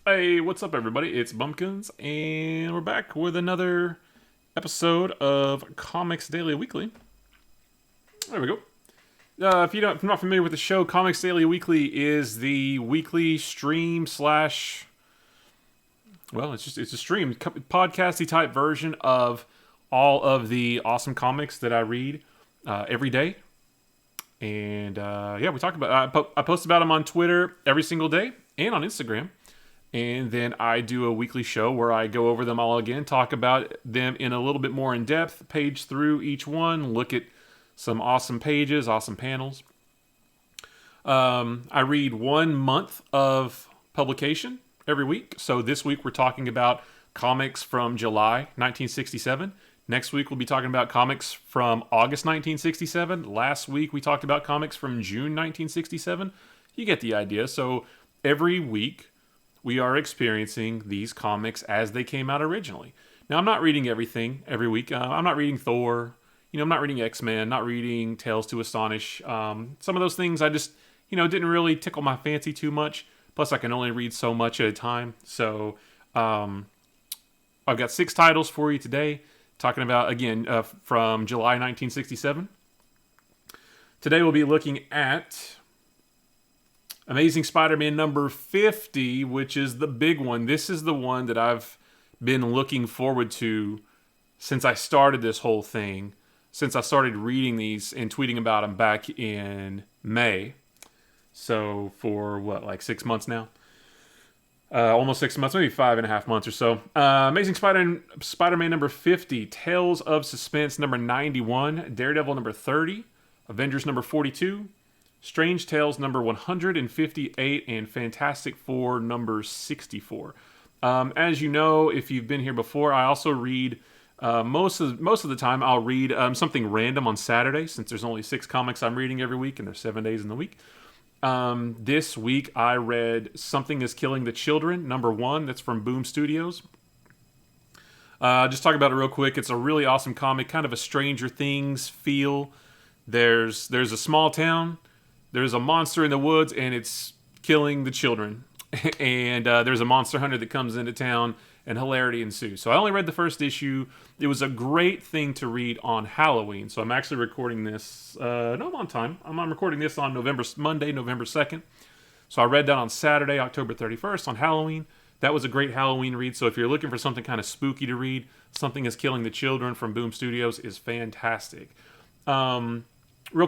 Hey, what's up, everybody? It's Bumpkins, and we're back with another episode of Comics Daily Weekly. There we go. If you're not familiar with the show, Comics Daily Weekly is the weekly stream slash. Well, it's a stream podcasty type version of all of the awesome comics that I read every day. And yeah, we talk about. I post about them on Twitter every single day and on Instagram. And then I do a weekly show where I go over them all again, talk about them in a little bit more in depth, page through each one, look at some awesome pages, awesome panels. I read 1 month of publication every week. So this week we're talking about comics from July 1967. Next week we'll be talking about comics from August 1967. Last week we talked about comics from June 1967. You get the idea. So every week we are experiencing these comics as they came out originally. Now, I'm not reading everything every week. I'm not reading Thor. I'm not reading X-Men, not reading Tales to Astonish. Some of those things I just, didn't really tickle my fancy too much. Plus, I can only read so much at a time. So, I've got 6 titles for you today, talking about, again, from July 1967. Today, we'll be looking at Amazing Spider-Man number 50, which is the big one. This is the one that I've been looking forward to since I started this whole thing, since I started reading these and tweeting about them back in May. So for like 6 months now? Almost 6 months, maybe 5.5 months or so. Amazing Spider-Man number 50, Tales of Suspense number 91, Daredevil number 30, Avengers number 42, Strange Tales number 158, and Fantastic Four number 64. As you know, if you've been here before, I also read most of the time. I'll read something random on Saturday, since there's only 6 comics I'm reading every week, and there's 7 days in the week. This week I read Something Is Killing the Children number 1. That's from Boom Studios. Just talk about it real quick. It's a really awesome comic, kind of a Stranger Things feel. There's a small town. There's a monster in the woods, and it's killing the children. And there's a monster hunter that comes into town, and hilarity ensues. So I only read the first issue. It was a great thing to read on Halloween. So I'm actually recording this. No, I'm on time. I'm recording this on Monday, November 2nd. So I read that on Saturday, October 31st, on Halloween. That was a great Halloween read. So if you're looking for something kind of spooky to read, Something Is Killing the Children from Boom Studios is fantastic. Real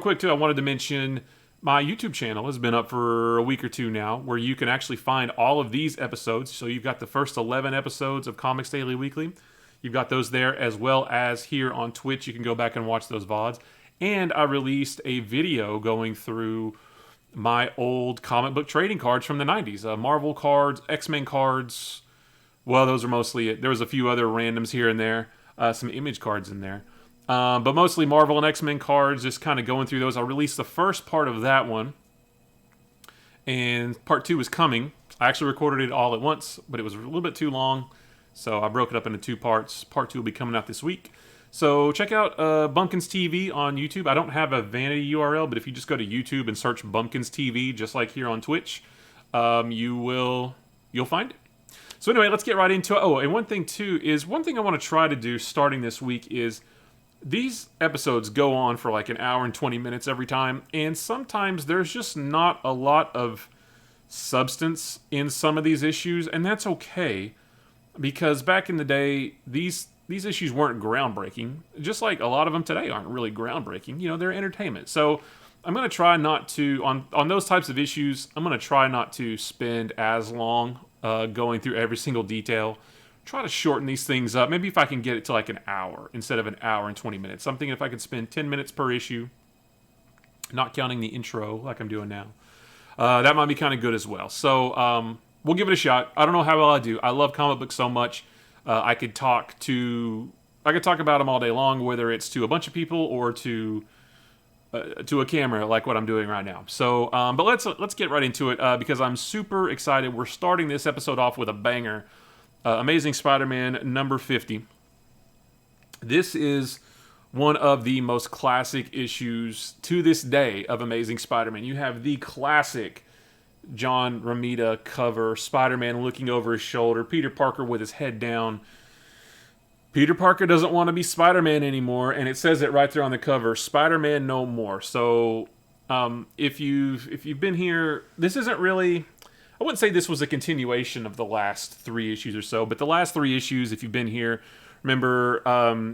quick, too, I wanted to mention my YouTube channel has been up for a week or two now, where you can actually find all of these episodes. So you've got the first 11 episodes of Comics Daily Weekly. You've got those there, as well as here on Twitch. You can go back and watch those VODs. And I released a video going through my old comic book trading cards from the 90s. Marvel cards, X-Men cards. Well, those are mostly it. There was a few other randoms here and there. Some image cards in there. But mostly Marvel and X-Men cards, just kind of going through those. I released the first part of that one, and part 2 is coming. I actually recorded it all at once, but it was a little bit too long, so I broke it up into 2 parts. Part 2 will be coming out this week. So check out Bumpkins TV on YouTube. I don't have a vanity URL, but if you just go to YouTube and search Bumpkins TV, just like here on Twitch, you'll find it. So anyway, let's get right into it. Oh, and one thing I want to try to do starting this week is these episodes go on for like an hour and 20 minutes every time, and sometimes there's just not a lot of substance in some of these issues, and that's okay, because back in the day, these issues weren't groundbreaking, just like a lot of them today aren't really groundbreaking. They're entertainment. So I'm going to try not to, on those types of issues, I'm going to try not to spend as long going through every single detail. Try to shorten these things up. Maybe if I can get it to like an hour instead of an hour and 20 minutes. I'm thinking if I could spend 10 minutes per issue, not counting the intro like I'm doing now, that might be kind of good as well. So we'll give it a shot. I don't know how well I do. I love comic books so much. I could talk about them all day long, whether it's to a bunch of people or to a camera like what I'm doing right now. So, but let's get right into it because I'm super excited. We're starting this episode off with a banger. Amazing Spider-Man number 50. This is one of the most classic issues to this day of Amazing Spider-Man. You have the classic John Romita cover, Spider-Man looking over his shoulder, Peter Parker with his head down. Peter Parker doesn't want to be Spider-Man anymore, and it says it right there on the cover, Spider-Man no more. So if you've been here, this isn't really, I wouldn't say this was a continuation of the last 3 issues or so, but the last 3 issues, if you've been here, remember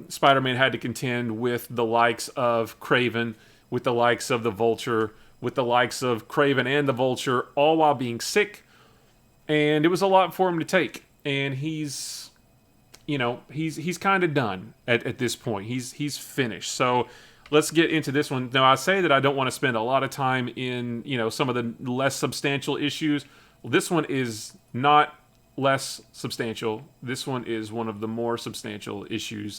Spider-Man had to contend with the likes of Kraven, with the likes of the Vulture, with the likes of Kraven and the Vulture, all while being sick, and it was a lot for him to take. And he's kind of done at this point. He's finished. So let's get into this one. Now, I say that I don't want to spend a lot of time in some of the less substantial issues. Well, this one is not less substantial. This one is one of the more substantial issues.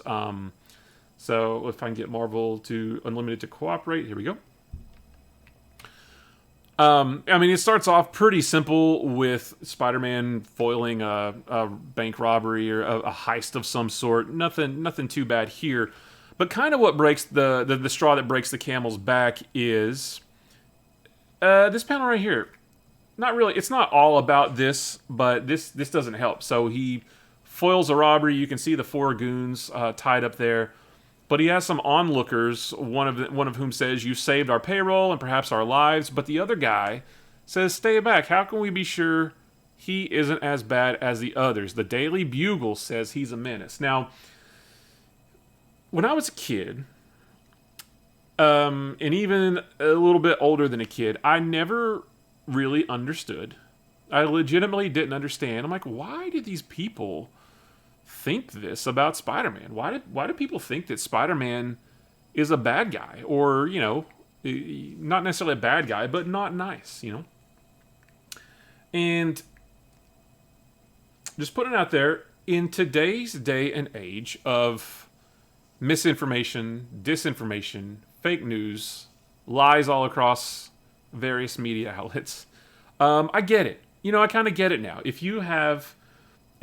So if I can get Marvel to Unlimited to cooperate, here we go. It starts off pretty simple with Spider-Man foiling a bank robbery or a heist of some sort. Nothing too bad here. But kind of what breaks the straw that breaks the camel's back is this panel right here. Not really. It's not all about this, but this doesn't help. So he foils a robbery. You can see the 4 goons tied up there. But he has some onlookers, one of whom says, "You saved our payroll and perhaps our lives." But the other guy says, "Stay back. How can we be sure he isn't as bad as the others?" The Daily Bugle says he's a menace. Now, when I was a kid, and even a little bit older than a kid, I never really understood. I legitimately didn't understand. I'm like, why do these people think this about Spider-Man? Why do people think that Spider-Man is a bad guy, or not necessarily a bad guy, but not nice, And just putting it out there, in today's day and age of misinformation, disinformation, fake news, lies all across various media outlets, I get it. I kind of get it now. If you have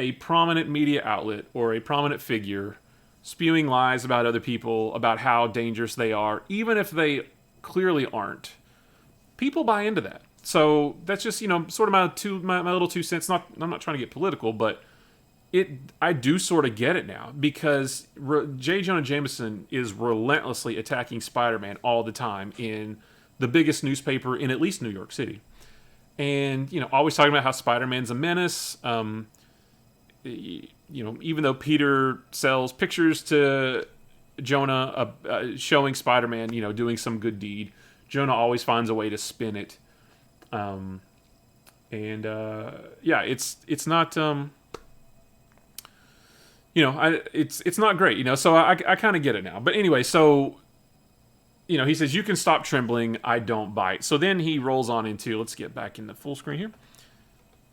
a prominent media outlet or a prominent figure spewing lies about other people, about how dangerous they are, even if they clearly aren't, people buy into that. So that's just, sort of my little 2 cents. I'm not trying to get political, but I do sort of get it now, because J. Jonah Jameson is relentlessly attacking Spider-Man all the time in the biggest newspaper in at least New York City. And, always talking about how Spider-Man's a menace. Even though Peter sells pictures to Jonah showing Spider-Man, doing some good deed, Jonah always finds a way to spin it. It's not, it's not great, so I kind of get it now. But anyway, so, he says, "You can stop trembling, I don't bite." So then he rolls on into, let's get back in the full screen here.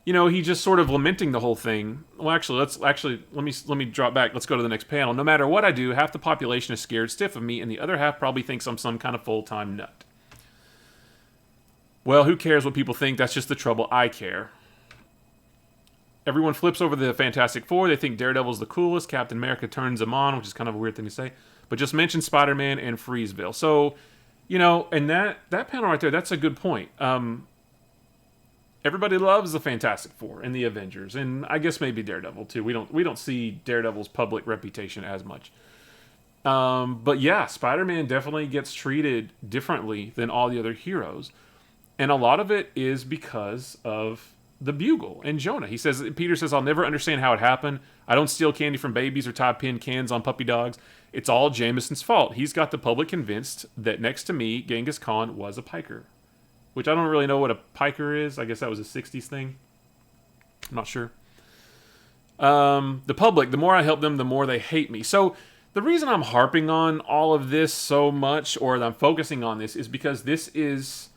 He's just sort of lamenting the whole thing. Well, let me drop back. Let's go to the next panel. "No matter what I do, half the population is scared stiff of me, and the other half probably thinks I'm some kind of full-time nut." Well, who cares what people think? That's just the trouble. I care. Everyone flips over the Fantastic Four. They think Daredevil's the coolest. Captain America turns him on, which is kind of a weird thing to say. But just mention Spider-Man and Freesville. So, and that panel right there, that's a good point. Everybody loves the Fantastic Four and the Avengers, and I guess maybe Daredevil too. We don't see Daredevil's public reputation as much. But yeah, Spider-Man definitely gets treated differently than all the other heroes. And a lot of it is because of the Bugle and Jonah. Peter says, "I'll never understand how it happened. I don't steal candy from babies or tie pin cans on puppy dogs. It's all Jameson's fault. He's got the public convinced that next to me, Genghis Khan was a piker." Which I don't really know what a piker is. I guess that was a 60s thing. I'm not sure. The public, the more I help them, the more they hate me. So the reason I'm harping on all of this so much, or I'm focusing on this, is because this is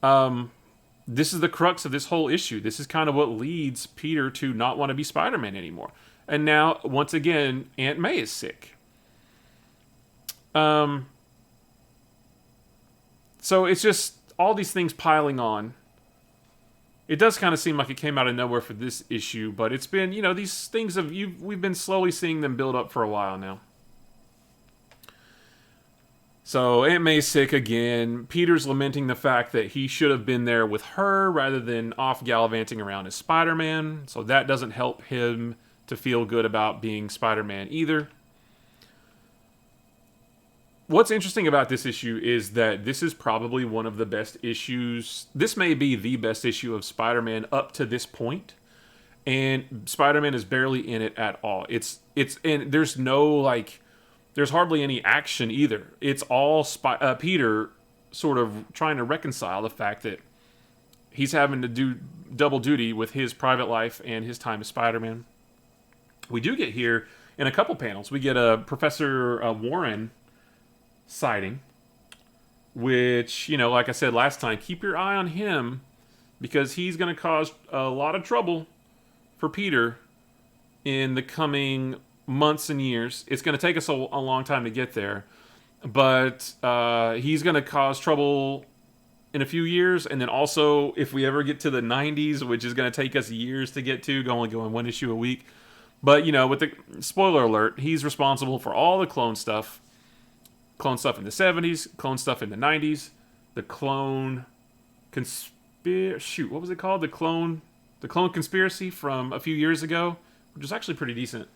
the crux of this whole issue. This is kind of what leads Peter to not want to be Spider-Man anymore. And now, once again, Aunt May is sick. So it's just all these things piling on. It does kind of seem like it came out of nowhere for this issue, but it's been, these things we've been slowly seeing them build up for a while now. So Aunt May's sick again. Peter's lamenting the fact that he should have been there with her rather than off gallivanting around as Spider-Man. So that doesn't help him to feel good about being Spider-Man either. What's interesting about this issue is that this is probably one of the best issues. This may be the best issue of Spider-Man up to this point. And Spider-Man is barely in it at all. And there's there's hardly any action either. It's all Peter sort of trying to reconcile the fact that he's having to do double duty with his private life and his time as Spider-Man. We do get here in a couple panels. We get a Professor Warren sighting, which, like I said last time, keep your eye on him because he's going to cause a lot of trouble for Peter in the coming months and years. It's going to take us a long time to get there, but he's going to cause trouble in a few years. And then also, if we ever get to the 90s, which is going to take us years to get to, only going one issue a week. But, with the spoiler alert, he's responsible for all the clone stuff in the 70s, clone stuff in the 90s, the clone what was it called? The clone conspiracy from a few years ago, which is actually pretty decent.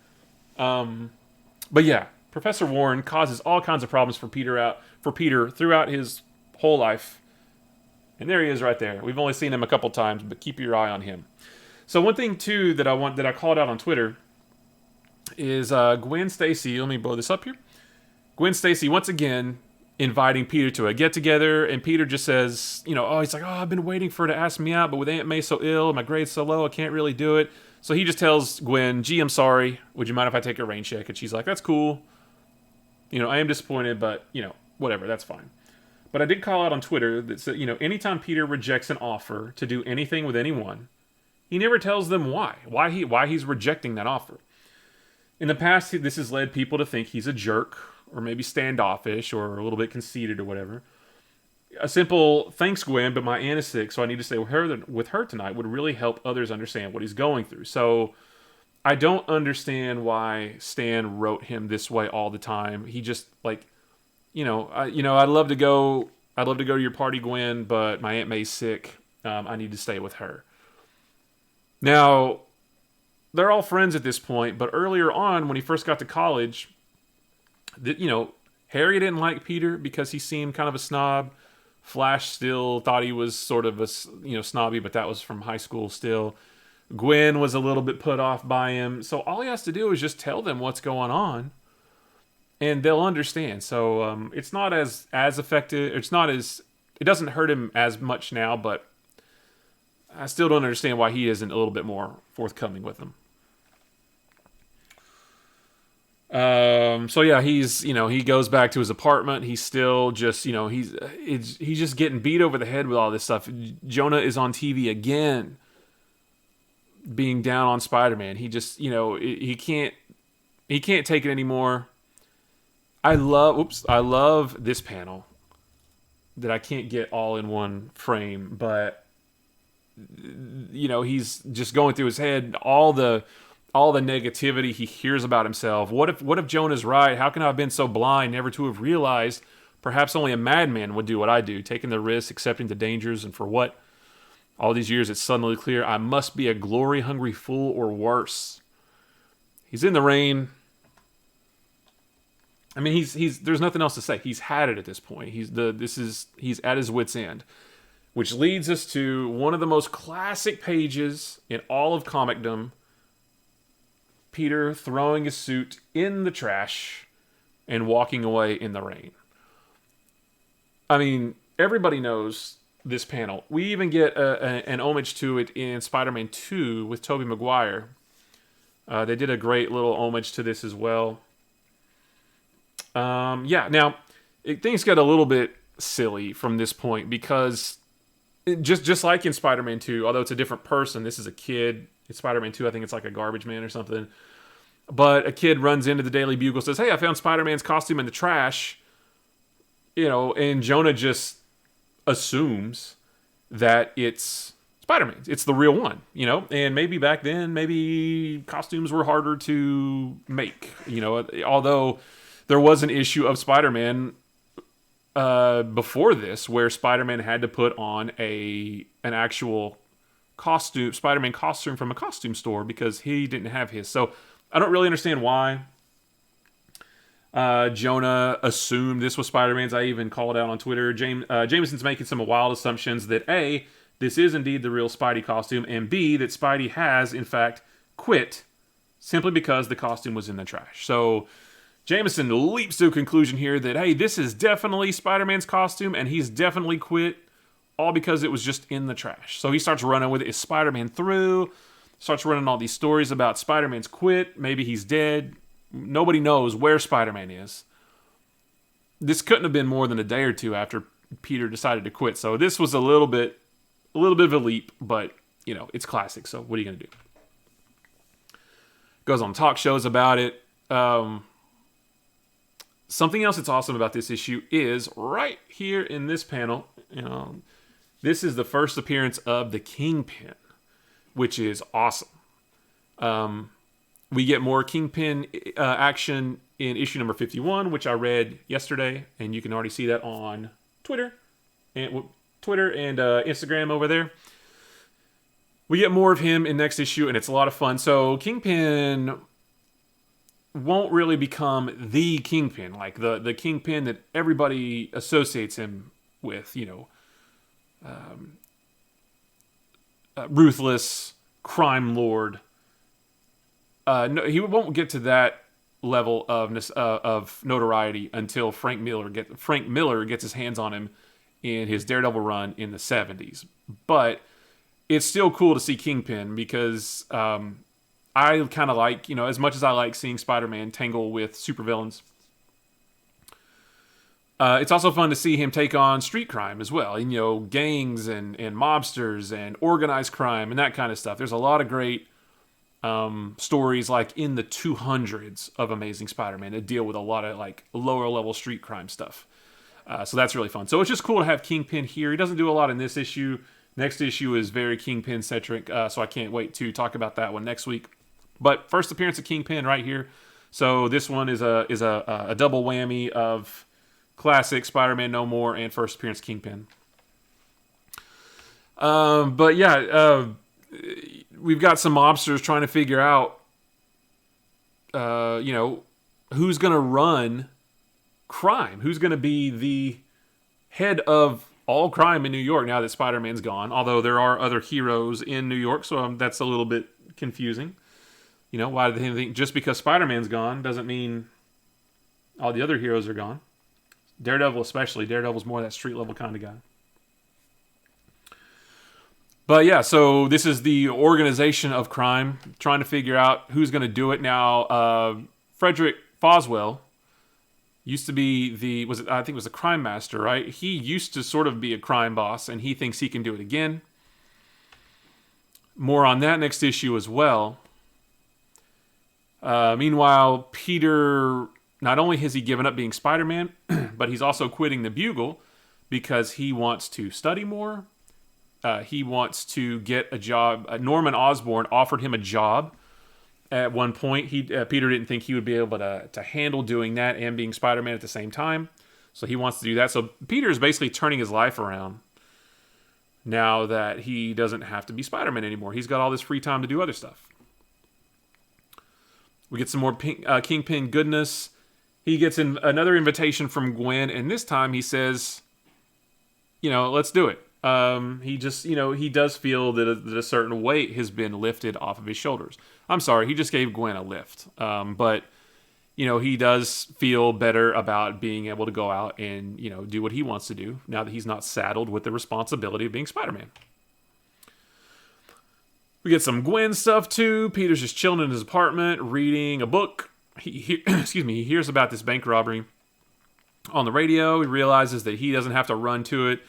But yeah, Professor Warren causes all kinds of problems for Peter throughout his whole life. And there he is right there. We've only seen him a couple times, but keep your eye on him. So one thing too that I called out on Twitter is Gwen Stacy. Let me blow this up here. Gwen Stacy once again inviting Peter to a get-together, and Peter just says, he's like, I've been waiting for her to ask me out, but with Aunt May so ill, my grade's so low, I can't really do it. So he just tells Gwen, gee, I'm sorry. Would you mind if I take a rain check? And she's like, that's cool. I am disappointed, but, whatever, that's fine. But I did call out on Twitter that said, anytime Peter rejects an offer to do anything with anyone, he never tells them why he's rejecting that offer. In the past, this has led people to think he's a jerk, or maybe standoffish, or a little bit conceited, or whatever. A simple, thanks Gwen, but my aunt is sick, so I need to stay with her tonight would really help others understand what he's going through. So I don't understand why Stan wrote him this way all the time. He just I'd love to go to your party, Gwen, but my Aunt May's sick. I need to stay with her. Now, they're all friends at this point, but earlier on, when he first got to college, Harry didn't like Peter because he seemed kind of a snob. Flash still thought he was sort of a, snobby, but that was from high school still. Gwen was a little bit put off by him. So all he has to do is just tell them what's going on, and they'll understand. So it's not as effective. It doesn't hurt him as much now, but I still don't understand why he isn't a little bit more forthcoming with them. So yeah, he goes back to his apartment. He's still just, he's just getting beat over the head with all this stuff. Jonah is on TV again, being down on Spider-Man. He just, he can't take it anymore. I love this panel that I can't get all in one frame, but he's just going through his head all the negativity he hears about himself. What if Jonah's right? How can I have been so blind never to have realized perhaps only a madman would do what I do, taking the risks, accepting the dangers, and for what? All these years it's suddenly clear I must be a glory-hungry fool or worse. He's in the rain. I mean, he's there's nothing else to say. He's had it at this point. He's at his wit's end. Which leads us to one of the most classic pages in all of comicdom. Peter throwing his suit in the trash and walking away in the rain. I mean, everybody knows this panel. We even get an homage to it in Spider-Man 2 with Tobey Maguire. They did a great little homage to this as well. Now, things get a little bit silly from this point because just like in Spider-Man 2, although it's a different person, this is a kid. In Spider-Man 2, I think it's like a garbage man or something. But a kid runs into the Daily Bugle, says, hey, I found Spider-Man's costume in the trash. And Jonah just assumes that it's Spider-Man's. It's the real one, And maybe back then, maybe costumes were harder to make, Although there was an issue of Spider-Man before this where Spider-Man had to put on an actual costume, Spider-Man costume from a costume store because he didn't have his. So I don't really understand why Jonah assumed this was Spider-Man's. I even called out on Twitter. Jameson's making some wild assumptions that A, this is indeed the real Spidey costume, and B, that Spidey has, in fact, quit simply because the costume was in the trash. So Jameson leaps to a conclusion here that, hey, this is definitely Spider-Man's costume, and he's definitely quit, all because it was just in the trash. So he starts running with it. Is Spider-Man through? Starts running all these stories about Spider-Man's quit. Maybe he's dead. Nobody knows where Spider-Man is. This couldn't have been more than a day or two after Peter decided to quit. So this was a little bit of a leap, but, you know, it's classic. So what are you going to do? Goes on talk shows about it. Something else that's awesome about this issue is right here in this panel, you know, this is the first appearance of the Kingpin, which is awesome. We get more Kingpin action in issue number 51, which I read yesterday, and you can already see that on Twitter and Instagram over there. We get more of him in next issue, and it's a lot of fun. So Kingpin won't really become the Kingpin, like the Kingpin that everybody associates him with, you know, ruthless crime lord. No, he won't get to that level of notoriety until Frank Miller gets his hands on him in his Daredevil run in the 70s. But it's still cool to see Kingpin because I kind of like, you know, as much as I like seeing Spider-Man tangle with supervillains, it's also fun to see him take on street crime as well. And, you know, gangs and mobsters and organized crime and that kind of stuff. There's a lot of great stories like in the 200s of Amazing Spider-Man that deal with a lot of like lower level street crime stuff. So that's really fun. So it's just cool to have Kingpin here. He doesn't do a lot in this issue. Next issue is very Kingpin centric. So I can't wait to talk about that one next week. But first appearance of Kingpin right here. So this one is a double whammy of classic Spider-Man No More and first appearance Kingpin. But yeah, we've got some mobsters trying to figure out, you know, who's going to run crime, who's going to be the head of all crime in New York now that Spider-Man's gone. Although there are other heroes in New York, so that's a little bit confusing. You know, why do they think just because Spider-Man's gone doesn't mean all the other heroes are gone? Daredevil especially. Daredevil's more that street level kind of guy. But yeah, so this is the organization of crime, trying to figure out who's going to do it. Now, Frederick Foswell used to be I think it was the crime master, right? He used to sort of be a crime boss, and he thinks he can do it again. More on that next issue as well. Meanwhile, Peter, not only has he given up being Spider-Man, but he's also quitting the Bugle because he wants to study more. He wants to get a job. Norman Osborn offered him a job at one point. Peter didn't think he would be able to handle doing that and being Spider-Man at the same time. So he wants to do that. So Peter is basically turning his life around now that he doesn't have to be Spider-Man anymore. He's got all this free time to do other stuff. We get some more Kingpin goodness. He gets another invitation from Gwen, and this time he says, you know, let's do it. He just, you know, he does feel that a certain weight has been lifted off of his shoulders. I'm sorry, he just gave Gwen a lift. But, you know, he does feel better about being able to go out and, you know, do what he wants to do now that he's not saddled with the responsibility of being Spider-Man. We get some Gwen stuff too. Peter's just chilling in his apartment, reading a book. He hears about this bank robbery on the radio. He realizes that he doesn't have to run to it.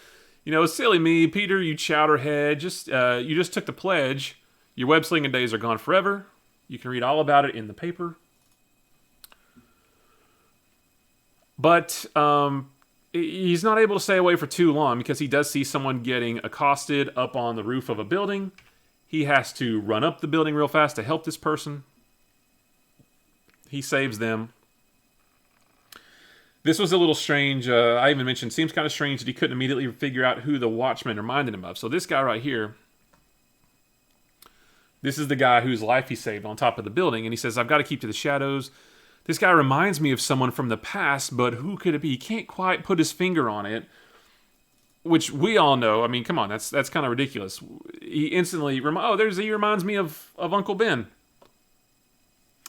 You know, silly me, Peter, you chowderhead. You just took the pledge. Your web slinging days are gone forever. You can read all about it in the paper. But he's not able to stay away for too long because he does see someone getting accosted up on the roof of a building. He has to run up the building real fast to help this person. He saves them. This was a little strange. I even mentioned, seems kind of strange that he couldn't immediately figure out who the Watchman reminded him of. So this guy right here, this is the guy whose life he saved on top of the building. And he says, I've got to keep to the shadows. This guy reminds me of someone from the past, but who could it be? He can't quite put his finger on it, which we all know. I mean, come on, that's kind of ridiculous. He instantly, he reminds me of Uncle Ben.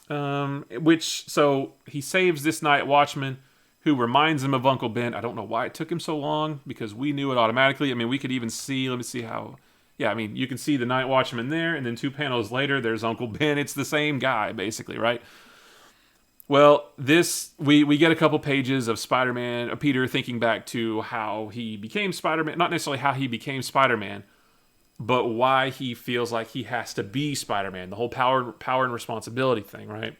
So he saves this night watchman who reminds him of Uncle Ben. I don't know why it took him so long, because we knew it automatically. I mean, we could even see, let me see how, yeah, I mean, you can see the night watchman there, and then 2 panels later, there's Uncle Ben. It's the same guy, basically, right? Well, we get a couple pages of Spider-Man, Peter thinking back to how he became Spider-Man, not necessarily how he became Spider-Man, but why he feels like he has to be Spider-Man, the whole power and responsibility thing, right?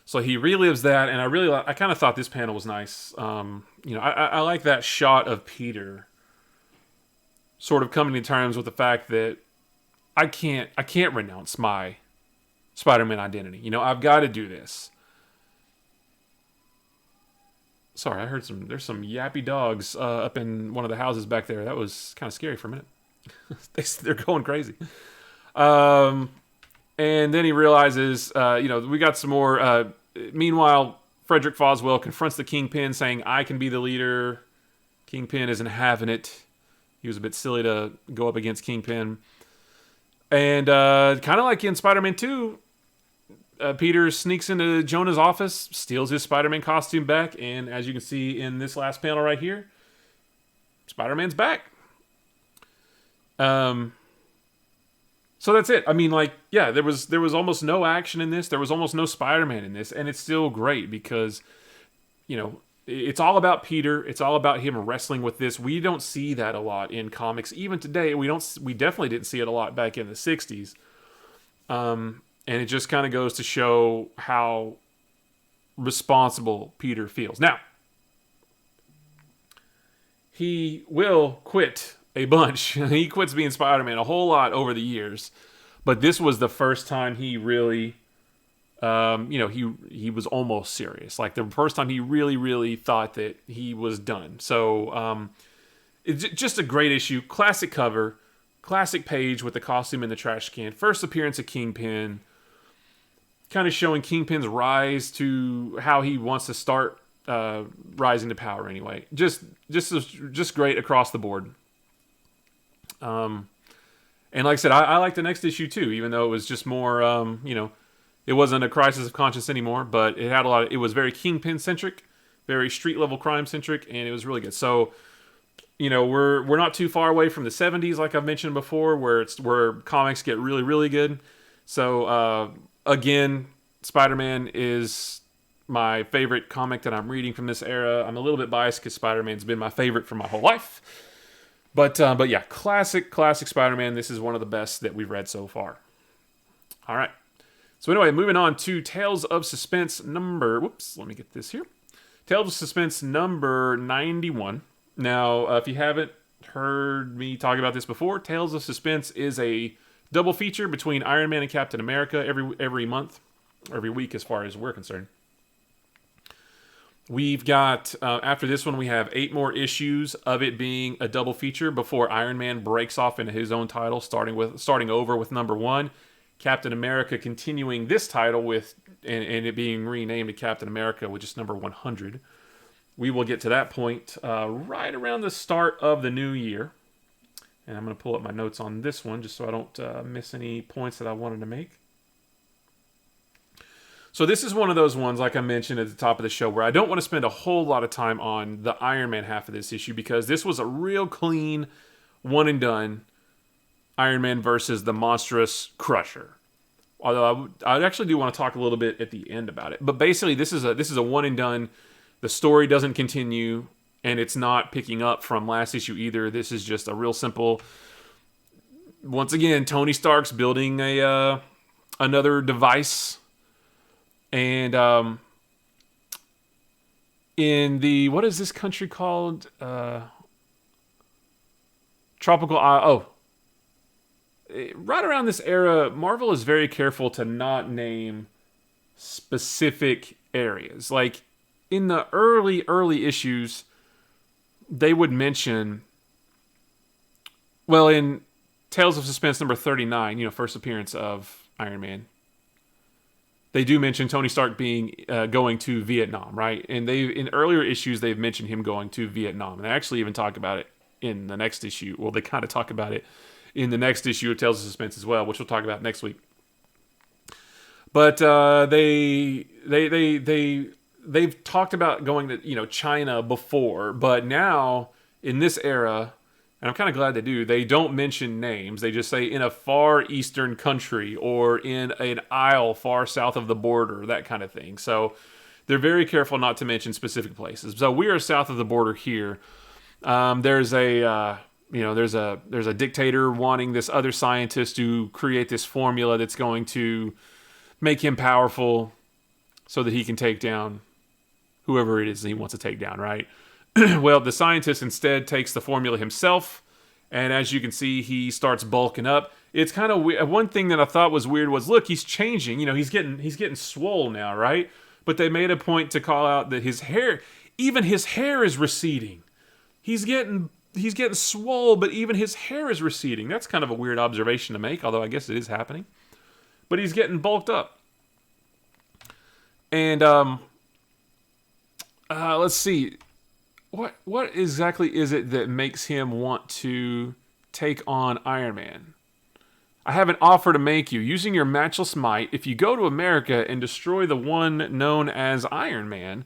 So he relives that, and I kind of thought this panel was nice. I like that shot of Peter sort of coming to terms with the fact that I can't renounce my Spider-Man identity. I've got to do this. Sorry, I heard there's some yappy dogs up in one of the houses back there. That was kind of scary for a minute. They're going crazy. And then he realizes, we got some more. Meanwhile, Frederick Foswell confronts the Kingpin, saying, I can be the leader. Kingpin isn't having it. He was a bit silly to go up against Kingpin. And kind of like in Spider-Man 2, Peter sneaks into Jonah's office, steals his Spider-Man costume back, and as you can see in this last panel right here, Spider-Man's back. So that's it. I mean, there was almost no action in this. There was almost no Spider-Man in this, and it's still great because, it's all about Peter. It's all about him wrestling with this. We don't see that a lot in comics, even today. We definitely didn't see it a lot back in the 60s. And it just kind of goes to show how responsible Peter feels. Now, he will quit a bunch. He quits being Spider-Man a whole lot over the years. But this was the first time he really, he was almost serious. Like the first time he really, really thought that he was done. So it's just a great issue. Classic cover. Classic page with the costume in the trash can. First appearance of Kingpin. Kind of showing Kingpin's rise to how he wants to start rising to power anyway. Just great across the board. And like I said, I like the next issue too, even though it was just more, it wasn't a crisis of conscience anymore, but it had it was very Kingpin centric, very street level crime centric, and it was really good. So, we're not too far away from the 70s, like I've mentioned before, where comics get really, really good. So, again, Spider-Man is my favorite comic that I'm reading from this era. I'm a little bit biased because Spider-Man's been my favorite for my whole life. But yeah, classic Spider-Man. This is one of the best that we've read so far. All right. So anyway, moving on to Tales of Suspense let me get this here. Tales of Suspense number 91. Now, if you haven't heard me talk about this before, Tales of Suspense is a double feature between Iron Man and Captain America every month, every week as far as we're concerned. We've got, after this one, we have 8 more issues of it being a double feature before Iron Man breaks off into his own title, starting over with number 1. Captain America continuing this title with, and it being renamed to Captain America, which is number 100. We will get to that point right around the start of the new year. And I'm going to pull up my notes on this one just so I don't miss any points that I wanted to make. So this is one of those ones, like I mentioned at the top of the show, where I don't want to spend a whole lot of time on the Iron Man half of this issue because this was a real clean, one and done Iron Man versus the monstrous Crusher. Although I actually do want to talk a little bit at the end about it. But basically, this is a one and done. The story doesn't continue. And it's not picking up from last issue either. This is just a real simple. Once again, Tony Stark's building another device, and in the what is this country called? Tropical. Right around this era, Marvel is very careful to not name specific areas. Like in the early issues, they would mention, well, in Tales of Suspense number 39, first appearance of Iron Man, they do mention Tony Stark going to Vietnam, right? And in earlier issues they've mentioned him going to Vietnam, and they actually even talk about it in the next issue. Well, they kind of talk about it in the next issue of Tales of Suspense as well, which we'll talk about next week. But they've talked about going to China before, but now in this era, and I'm kind of glad they do, they don't mention names. They just say in a far eastern country or in an isle far south of the border, that kind of thing. So they're very careful not to mention specific places. So we are south of the border here. There's a dictator wanting this other scientist to create this formula that's going to make him powerful so that he can take down whoever it is he wants to take down, right? Well, the scientist instead takes the formula himself, and as you can see, he starts bulking up. It's kind of weird. One thing that I thought was weird was, look, he's changing. He's getting swole now, right? But they made a point to call out that even his hair is receding. He's getting swole, but even his hair is receding. That's kind of a weird observation to make, although I guess it is happening. But he's getting bulked up. And let's see. What exactly is it that makes him want to take on Iron Man? I have an offer to make you. Using your matchless might, if you go to America and destroy the one known as Iron Man,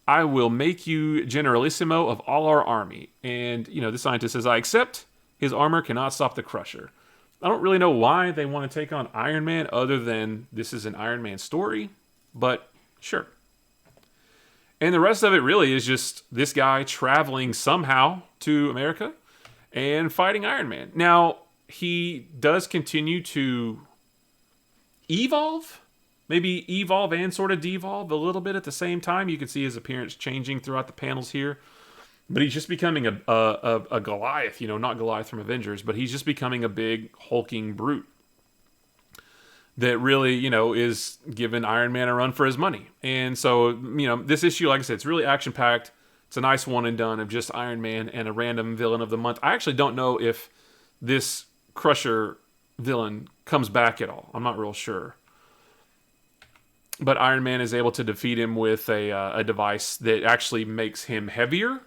I will make you generalissimo of all our army. And, the scientist says, I accept. His armor cannot stop the Crusher. I don't really know why they want to take on Iron Man other than this is an Iron Man story, but sure. And the rest of it really is just this guy traveling somehow to America and fighting Iron Man. Now, he does continue to evolve, maybe evolve and sort of devolve a little bit at the same time. You can see his appearance changing throughout the panels here. But he's just becoming a Goliath, not Goliath from Avengers, but he's just becoming a big hulking brute that really, is giving Iron Man a run for his money. And so, this issue, like I said, it's really action-packed. It's a nice one and done of just Iron Man and a random villain of the month. I actually don't know if this Crusher villain comes back at all. I'm not real sure. But Iron Man is able to defeat him with a device that actually makes him heavier.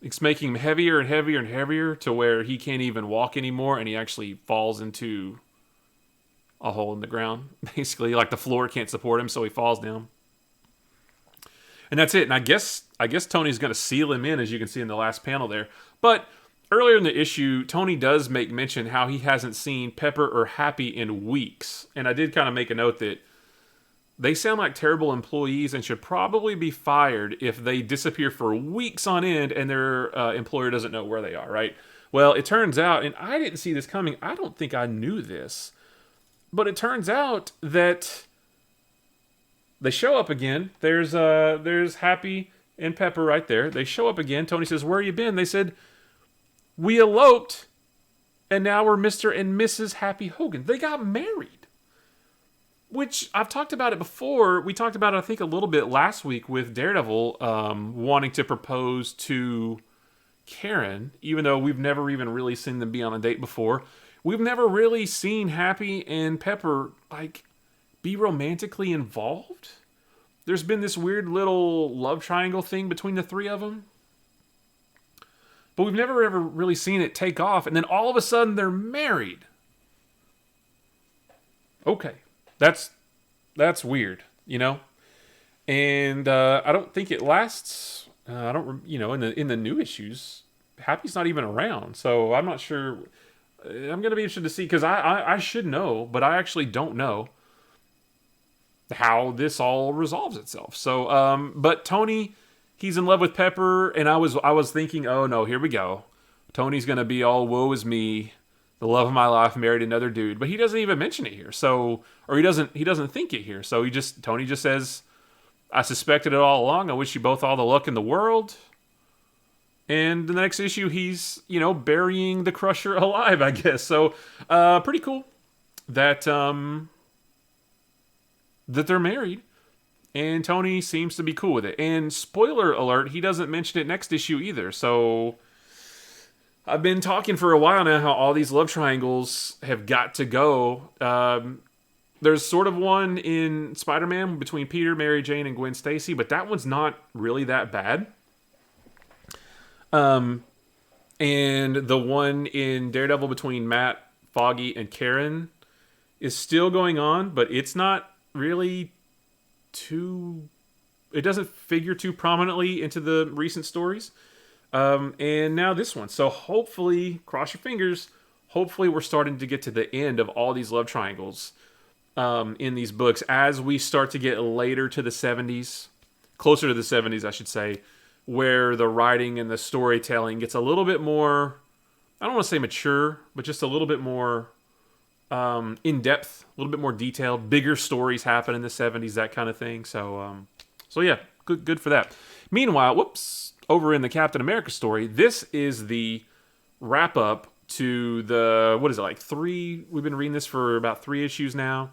It's making him heavier and heavier and heavier to where he can't even walk anymore, and he actually falls into a hole in the ground. Basically, like the floor can't support him, so he falls down. And that's it. And I guess Tony's going to seal him in, as you can see in the last panel there. But earlier in the issue, Tony does make mention how he hasn't seen Pepper or Happy in weeks. And I did kind of make a note that they sound like terrible employees and should probably be fired if they disappear for weeks on end and their employer doesn't know where they are, right? Well, it turns out, and I didn't see this coming, I don't think I knew this, but it turns out that they show up again. There's Happy and Pepper right there. They show up again. Tony says, where you been? They said, we eloped, and now we're Mr. and Mrs. Happy Hogan. They got married. Which, I've talked about it before. We talked about it, I think, a little bit last week with Daredevil wanting to propose to Karen, even though we've never even really seen them be on a date before. We've never really seen Happy and Pepper, be romantically involved. There's been this weird little love triangle thing between the three of them. But we've never ever really seen it take off, and then all of a sudden they're married. Okay. That's weird, and I don't think it lasts. I don't, in the new issues, Happy's not even around, so I'm not sure. I'm gonna be interested to see because I should know, but I actually don't know how this all resolves itself. So, but Tony, he's in love with Pepper, and I was thinking, oh no, here we go. Tony's gonna be all woe is me. The love of my life married another dude, but he doesn't even mention it here. So, or he doesn't think it here. So Tony just says, I suspected it all along. I wish you both all the luck in the world. And the next issue, he's, burying the Crusher alive, I guess. So, pretty cool that they're married. And Tony seems to be cool with it. And spoiler alert, he doesn't mention it next issue either. So I've been talking for a while now how all these love triangles have got to go. There's sort of one in Spider-Man between Peter, Mary Jane, and Gwen Stacy, but that one's not really that bad. And the one in Daredevil between Matt, Foggy, and Karen is still going on, but it's not really too... It doesn't figure too prominently into the recent stories. And now this one. So hopefully, cross your fingers, hopefully we're starting to get to the end of all these love triangles in these books as we start to get later to the 70s, closer to the 70s, I should say, where the writing and the storytelling gets a little bit more, I don't want to say mature, but just a little bit more in-depth, a little bit more detailed. Bigger stories happen in the 70s, that kind of thing. So yeah, good for that. Meanwhile, over in the Captain America story, this is the wrap-up to the, what is it, like 3, we've been reading this for about 3 issues now.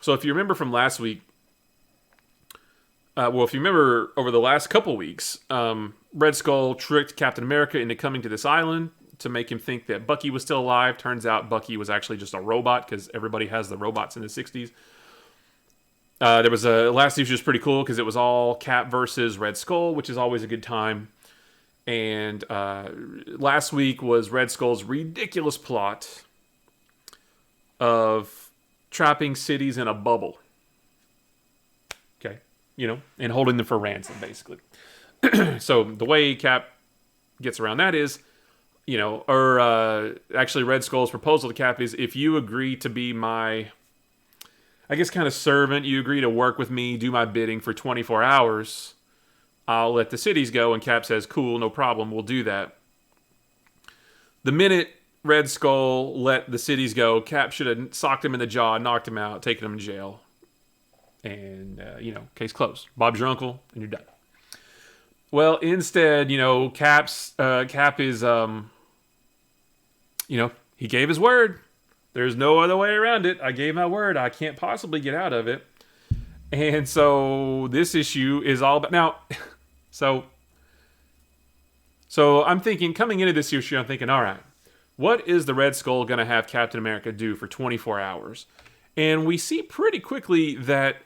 So if you remember from last week, if you remember over the last couple weeks, Red Skull tricked Captain America into coming to this island to make him think that Bucky was still alive. Turns out Bucky was actually just a robot, because everybody has the robots in the 60s. There was last issue was pretty cool because it was all Cap versus Red Skull, which is always a good time. And last week was Red Skull's ridiculous plot of trapping cities in a bubble. Okay, and holding them for ransom, basically. So the way Cap gets around that is, actually Red Skull's proposal to Cap is, if you agree to be my, I guess, kind of servant, you agree to work with me, do my bidding for 24 hours, I'll let the cities go. And Cap says, cool, no problem, we'll do that. The minute Red Skull let the cities go, Cap should have socked him in the jaw, knocked him out, taken him in jail. And, case closed. Bob's your uncle, and you're done. Well, instead, Cap is, he gave his word. There's no other way around it. I gave my word. I can't possibly get out of it. And so this issue is all about... Now, so I'm thinking, coming into this issue, I'm thinking, all right, what is the Red Skull going to have Captain America do for 24 hours? And we see pretty quickly that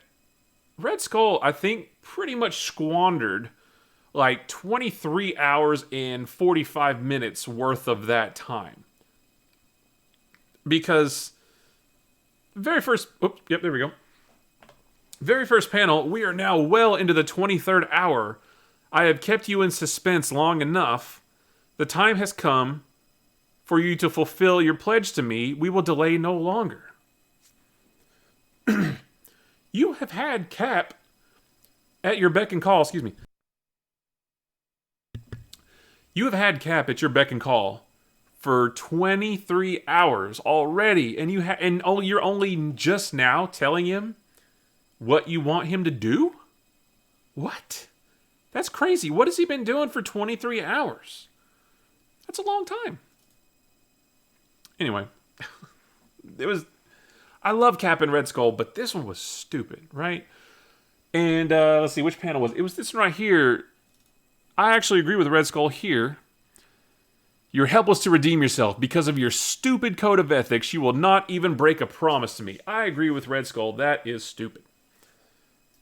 Red Skull, I think, pretty much squandered like 23 hours and 45 minutes worth of that time. Because very first panel, we are now well into the 23rd hour. I have kept you in suspense long enough. The time has come for you to fulfill your pledge to me. We will delay no longer. You have had Cap at your beck and call, You have had Cap at your beck and call for 23 hours already, and you're only just now telling him what you want him to do? What? That's crazy. What has he been doing for 23 hours? That's a long time. Anyway, I love Cap and Red Skull, but this one was stupid, right? And let's see, which panel was it? It was this one right here. I actually agree with Red Skull here. You're helpless to redeem yourself. Because of your stupid code of ethics, you will not even break a promise to me. I agree with Red Skull. That is stupid.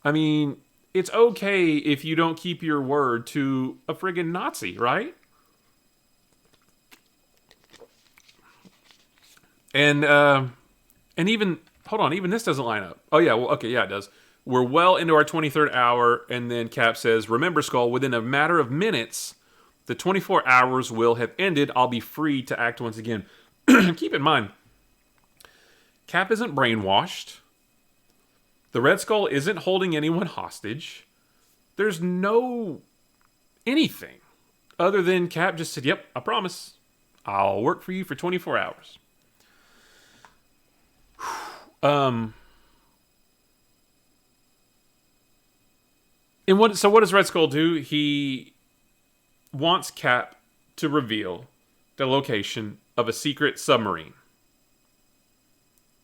I mean, it's okay if you don't keep your word to a friggin' Nazi, right? And even, hold on, even this doesn't line up. Oh yeah, well, okay, yeah, it does. We're well into our 23rd hour, and then Cap says, remember, Skull, within a matter of minutes, the 24 hours will have ended. I'll be free to act once again. Keep in mind, Cap isn't brainwashed. The Red Skull isn't holding anyone hostage. There's no anything other than Cap just said, yep, I promise. I'll work for you for 24 hours. So what does Red Skull do? He wants Cap to reveal the location of a secret submarine.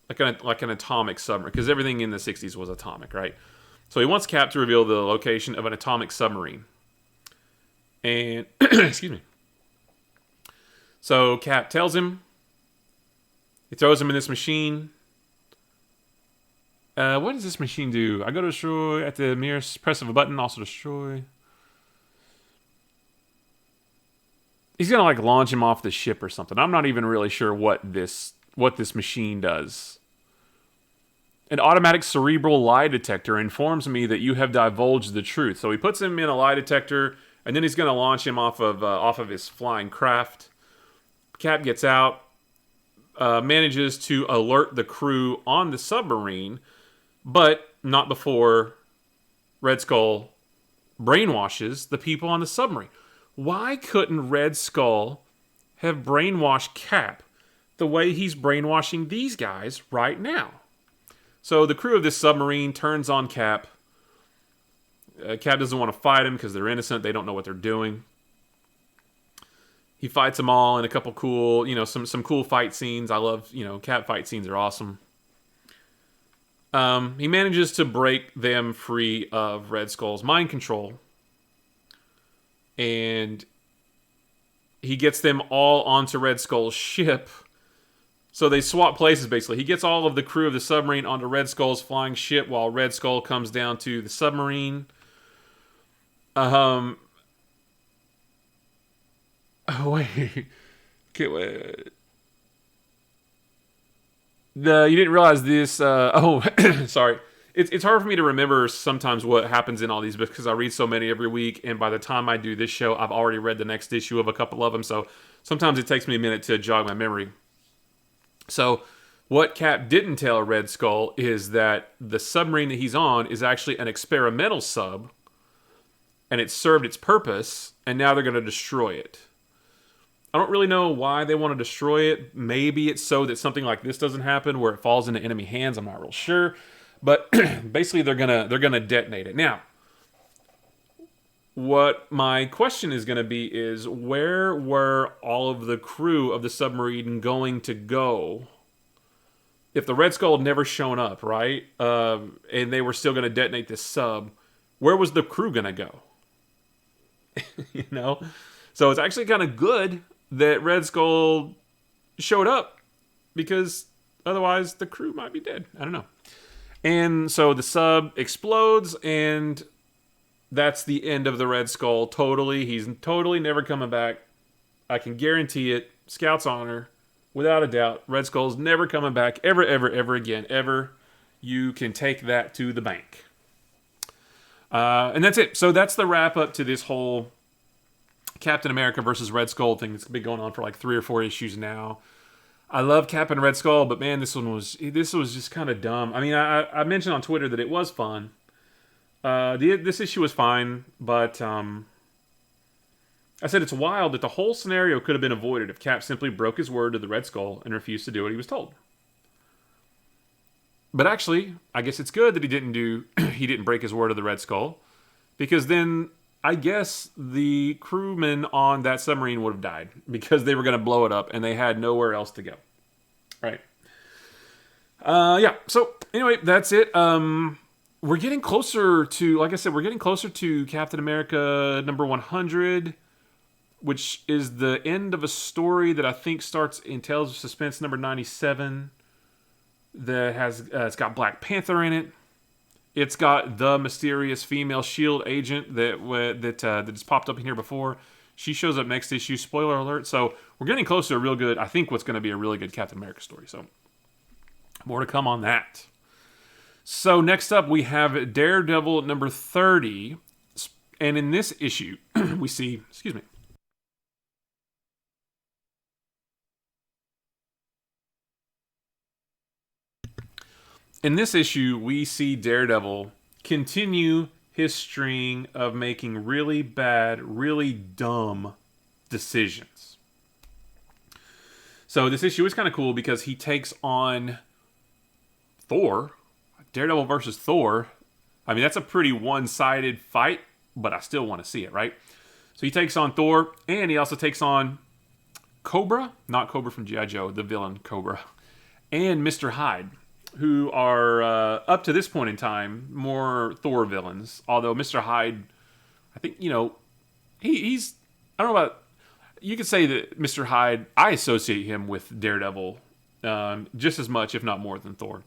Like an atomic submarine, because everything in the 60s was atomic, right? So he wants Cap to reveal the location of an atomic submarine. And, excuse me. So Cap tells him. He throws him in this machine. What does this machine do? I go to destroy at the merest press of a button. Also destroy. He's gonna like launch him off the ship or something. I'm not even really sure what this machine does. An automatic cerebral lie detector informs me that you have divulged the truth. So he puts him in a lie detector, and then he's gonna launch him off of his flying craft. Cap gets out, manages to alert the crew on the submarine. But not before Red Skull brainwashes the people on the submarine. Why couldn't Red Skull have brainwashed Cap the way he's brainwashing these guys right now? So the crew of this submarine turns on Cap. Cap doesn't want to fight him because they're innocent. They don't know what they're doing. He fights them all in a couple cool, some cool fight scenes. I love, Cap fight scenes are awesome. He manages to break them free of Red Skull's mind control. And he gets them all onto Red Skull's ship. So they swap places, basically. He gets all of the crew of the submarine onto Red Skull's flying ship while Red Skull comes down to the submarine. Oh, wait. Okay, wait. You didn't realize this. Sorry. It's hard for me to remember sometimes what happens in all these because I read so many every week, and by the time I do this show, I've already read the next issue of a couple of them, so sometimes it takes me a minute to jog my memory. So, what Cap didn't tell Red Skull is that the submarine that he's on is actually an experimental sub, and it served its purpose, and now they're going to destroy it. I don't really know why they want to destroy it. Maybe it's so that something like this doesn't happen where it falls into enemy hands. I'm not real sure. But basically they're gonna detonate it. Now, what my question is gonna be is where were all of the crew of the submarine going to go if the Red Skull had never shown up, right? And they were still gonna detonate this sub. Where was the crew gonna go? So it's actually kind of good that Red Skull showed up because otherwise the crew might be dead. I don't know. And so the sub explodes, and that's the end of the Red Skull. Totally. He's totally never coming back. I can guarantee it. Scout's honor. Without a doubt. Red Skull's never coming back. Ever, ever, ever again. Ever. You can take that to the bank. And that's it. So that's the wrap up to this whole Captain America versus Red Skull thing that's been going on for like 3 or 4 issues now. I love Cap and Red Skull, but man, this was just kind of dumb. I mean, I mentioned on Twitter that it was fun. This issue was fine, but I said it's wild that the whole scenario could have been avoided if Cap simply broke his word to the Red Skull and refused to do what he was told. But actually, I guess it's good that he didn't break his word to the Red Skull, because then I guess the crewmen on that submarine would have died because they were going to blow it up and they had nowhere else to go. Right. Yeah. So anyway, that's it. We're getting closer to, like I said, we're getting closer to Captain America number 100, which is the end of a story that I think starts in Tales of Suspense number 97 that has, it's got Black Panther in it. It's got the mysterious female S.H.I.E.L.D. agent that has popped up in here before. She shows up next issue. Spoiler alert. So we're getting close to a real good, I think what's going to be a really good Captain America story. So more to come on that. So next up we have Daredevil number 30. And in this issue, we see, In this issue, we see Daredevil continue his string of making really bad, really dumb decisions. So this issue is kind of cool because he takes on Thor, Daredevil versus Thor. I mean, that's a pretty one-sided fight, but I still want to see it, right? So he takes on Thor, and he also takes on Cobra, not Cobra from G.I. Joe, the villain Cobra, and Mr. Hyde. who are up to this point in time more Thor villains. Although Mr. Hyde, I think he's I don't know about. You could say that Mr. Hyde, I associate him with Daredevil just as much, if not more, than Thor.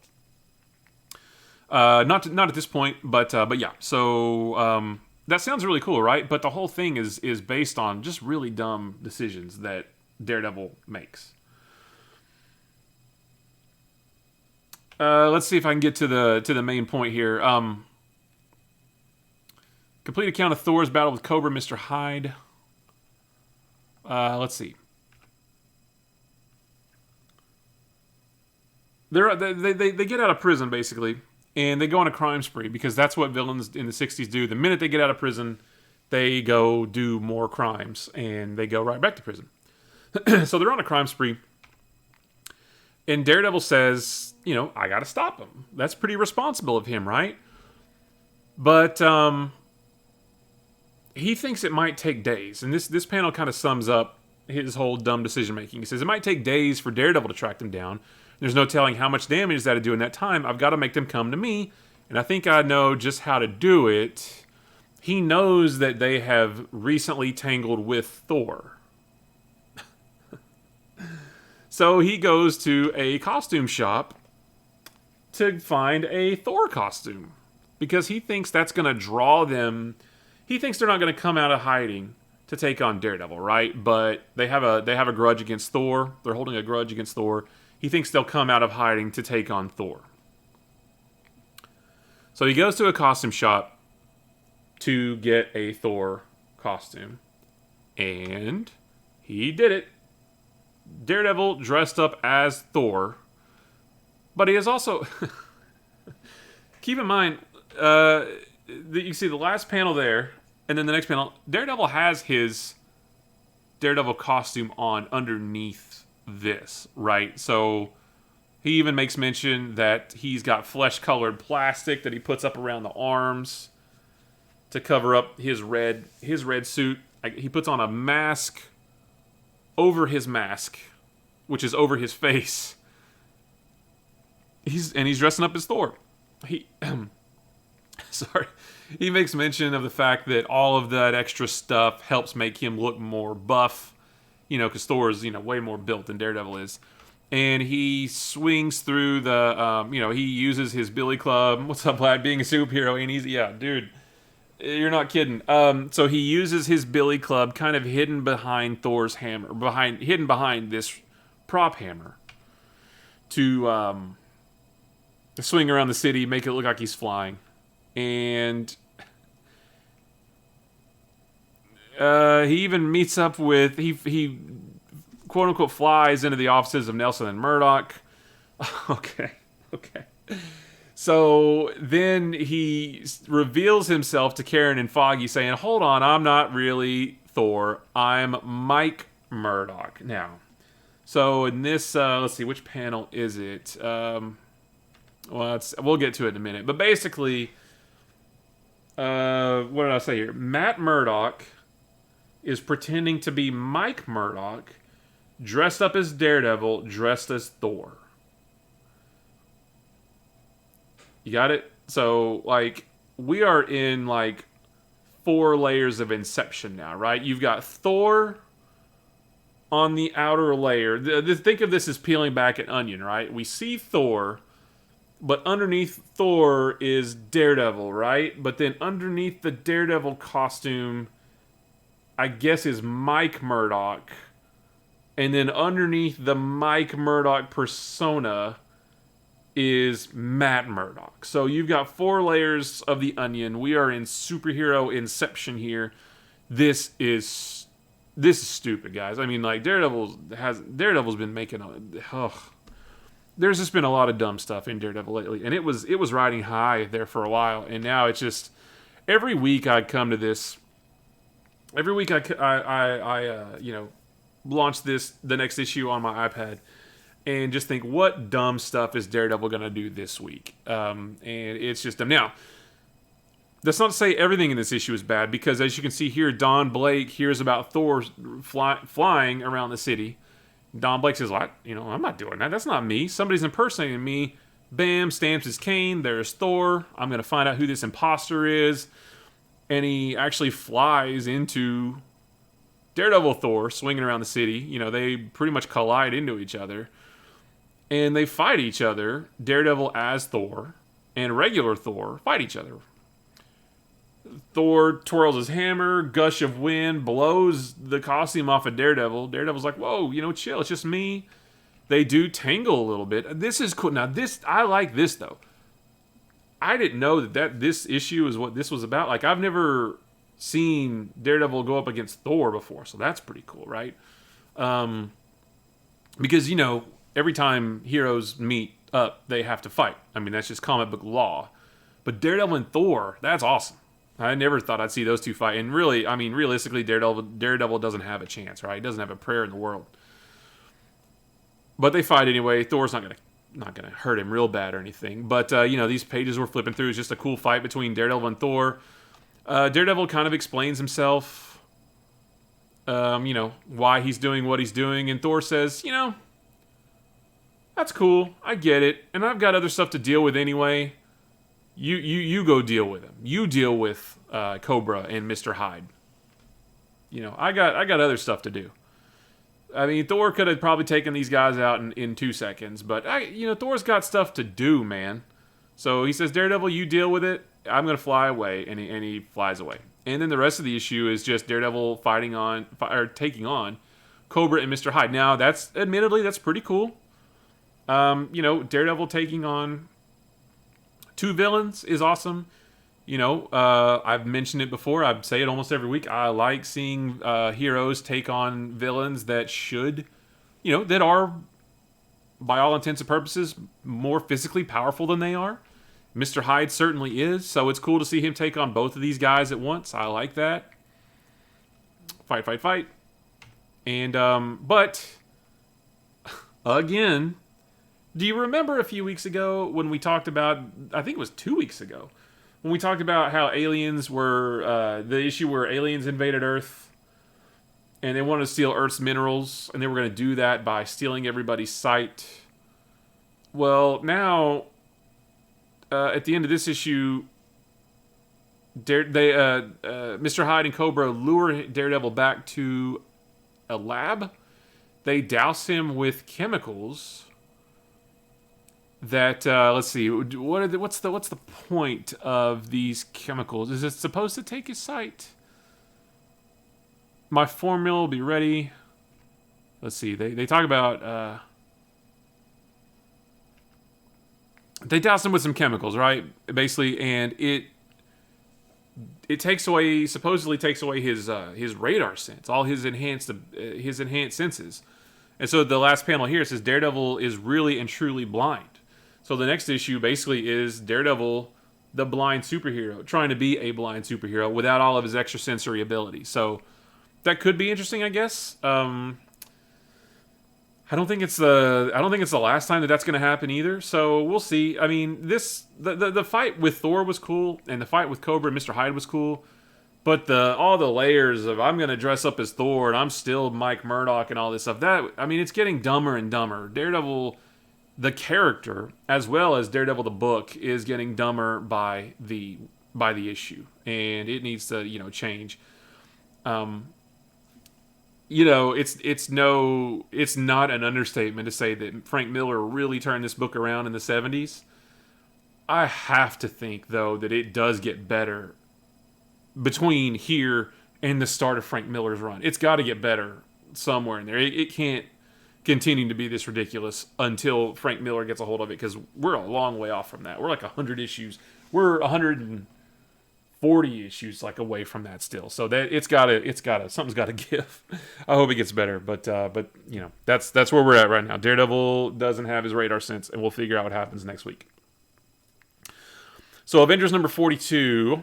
Not at this point, but yeah. So that sounds really cool, right? But the whole thing is based on just really dumb decisions that Daredevil makes. Let's see if I can get to the main point here. Complete account of Thor's battle with Cobra, Mr. Hyde. Let's see. They get out of prison basically, and they go on a crime spree because that's what villains in the '60s do. The minute they get out of prison, they go do more crimes, and they go right back to prison. So they're on a crime spree, and Daredevil says, I got to stop him. That's pretty responsible of him, right? But he thinks it might take days, and this panel kind of sums up his whole dumb decision making. He says it might take days for Daredevil to track them down. There's no telling how much damage that'd do in that time. I've got to make them come to me, and I think I know just how to do it. He knows that they have recently tangled with Thor. So he goes to a costume shop to find a Thor costume because he thinks that's going to draw them. He thinks they're not going to come out of hiding to take on Daredevil, right? But they have a grudge against Thor. They're holding a grudge against Thor. He thinks they'll come out of hiding to take on Thor. So he goes to a costume shop to get a Thor costume. And he did it. Daredevil dressed up as Thor. But he is also... Keep in mind... you see the last panel there, and then the next panel, Daredevil has his Daredevil costume on underneath this, right? So he even makes mention that he's got flesh-colored plastic that he puts up around the arms to cover up his red suit. He puts on a mask over his mask, which is over his face. He's dressing up as Thor. Sorry. He makes mention of the fact that all of that extra stuff helps make him look more buff, because Thor is, way more built than Daredevil is. And he swings through the, he uses his billy club. What's up, lad? Being a superhero ain't easy. Yeah, dude, you're not kidding. So he uses his billy club kind of hidden behind Thor's hammer, hidden behind this prop hammer to swing around the city, make it look like he's flying. And he even meets up with he quote unquote flies into the offices of Nelson and Murdoch. Okay. So then he reveals himself to Karen and Foggy, saying, "Hold on, I'm not really Thor. I'm Mike Murdoch now." So in this, let's see, which panel is it? We'll get to it in a minute. But basically. What did I say here? Matt Murdock is pretending to be Mike Murdoch, dressed up as Daredevil, dressed as Thor. You got it? So, we are in, 4 layers of Inception now, right? You've got Thor on the outer layer. Think of this as peeling back an onion, right? We see Thor... But underneath Thor is Daredevil, right? But then underneath the Daredevil costume, I guess, is Mike Murdoch. And then underneath the Mike Murdoch persona is Matt Murdock. So you've got 4 layers of the onion. We are in superhero inception here. This is stupid, guys. I mean, Daredevil's been making there's just been a lot of dumb stuff in Daredevil lately, and it was riding high there for a while, and now it's just every week I come to this. Every week I launch the next issue on my iPad, and just think, what dumb stuff is Daredevil gonna do this week? And it's just dumb. Now, that's not to say everything in this issue is bad, because as you can see here, Don Blake hears about Thor flying around the city. Don Blake says, I'm not doing that. That's not me. Somebody's impersonating me Bam, stamps his cane. There's Thor. I'm going to find out who this imposter is. And he actually flies into Daredevil Thor swinging around the city. You know, they pretty much collide into each other. And they fight each other. Daredevil as Thor and regular Thor fight each other. Thor twirls his hammer, gush of wind, blows the costume off of Daredevil. Daredevil's like, whoa, chill, it's just me. They do tangle a little bit. This is cool. Now, I like this, though. I didn't know that this issue is what this was about. Like, I've never seen Daredevil go up against Thor before, so that's pretty cool, right? Because, every time heroes meet up, they have to fight. I mean, that's just comic book law. But Daredevil and Thor, that's awesome. I never thought I'd see those two fight. And really, I mean, realistically, Daredevil doesn't have a chance, right? He doesn't have a prayer in the world. But they fight anyway. Thor's not gonna hurt him real bad or anything. But these pages we're flipping through is just a cool fight between Daredevil and Thor. Daredevil kind of explains himself, why he's doing what he's doing, and Thor says, that's cool, I get it, and I've got other stuff to deal with anyway. You go deal with him. You deal with Cobra and Mr. Hyde. I got other stuff to do. I mean, Thor could have probably taken these guys out in 2 seconds, but Thor's got stuff to do, man. So he says, Daredevil, you deal with it. I'm gonna fly away, and he flies away. And then the rest of the issue is just Daredevil taking on Cobra and Mr. Hyde. Now, that's pretty cool. Daredevil taking on 2 villains is awesome. I've mentioned it before. I say it almost every week. I like seeing heroes take on villains that that are, by all intents and purposes, more physically powerful than they are. Mr. Hyde certainly is, so it's cool to see him take on both of these guys at once. I like that. Fight. And, but, again, do you remember a few weeks ago when we talked about, I think it was 2 weeks ago, when we talked about how aliens were, the issue where aliens invaded Earth, and they wanted to steal Earth's minerals, and they were going to do that by stealing everybody's sight? Well, now, at the end of this issue, Mr. Hyde and Cobra lure Daredevil back to a lab. They douse him with chemicals that let's see, what's the point of these chemicals? Is it supposed to take his sight? My formula will be ready. Let's see. They talk about they douse him with some chemicals, right? Basically, and it supposedly takes away his radar sense, all his enhanced senses. And so the last panel here says Daredevil is really and truly blind. So the next issue basically is Daredevil, the blind superhero, trying to be a blind superhero without all of his extrasensory abilities. So that could be interesting, I guess. I don't think it's the last time that's going to happen either. So we'll see. I mean, the fight with Thor was cool, and the fight with Cobra and Mr. Hyde was cool. But all the layers of I'm going to dress up as Thor and I'm still Mike Murdock and all this stuff, it's getting dumber and dumber. Daredevil, the character, as well as Daredevil the book, is getting dumber by the issue, and it needs to change. It's not an understatement to say that Frank Miller really turned this book around in the 70s. I have to think, though, that it does get better between here and the start of Frank Miller's run. It's got to get better somewhere in there. It can't continue to be this ridiculous until Frank Miller gets a hold of it, because we're a long way off from that. We're like 100 issues. We're 140 issues away from that still. So that something's got to give. I hope it gets better, but that's where we're at right now. Daredevil doesn't have his radar sense, and we'll figure out what happens next week. So Avengers number 42.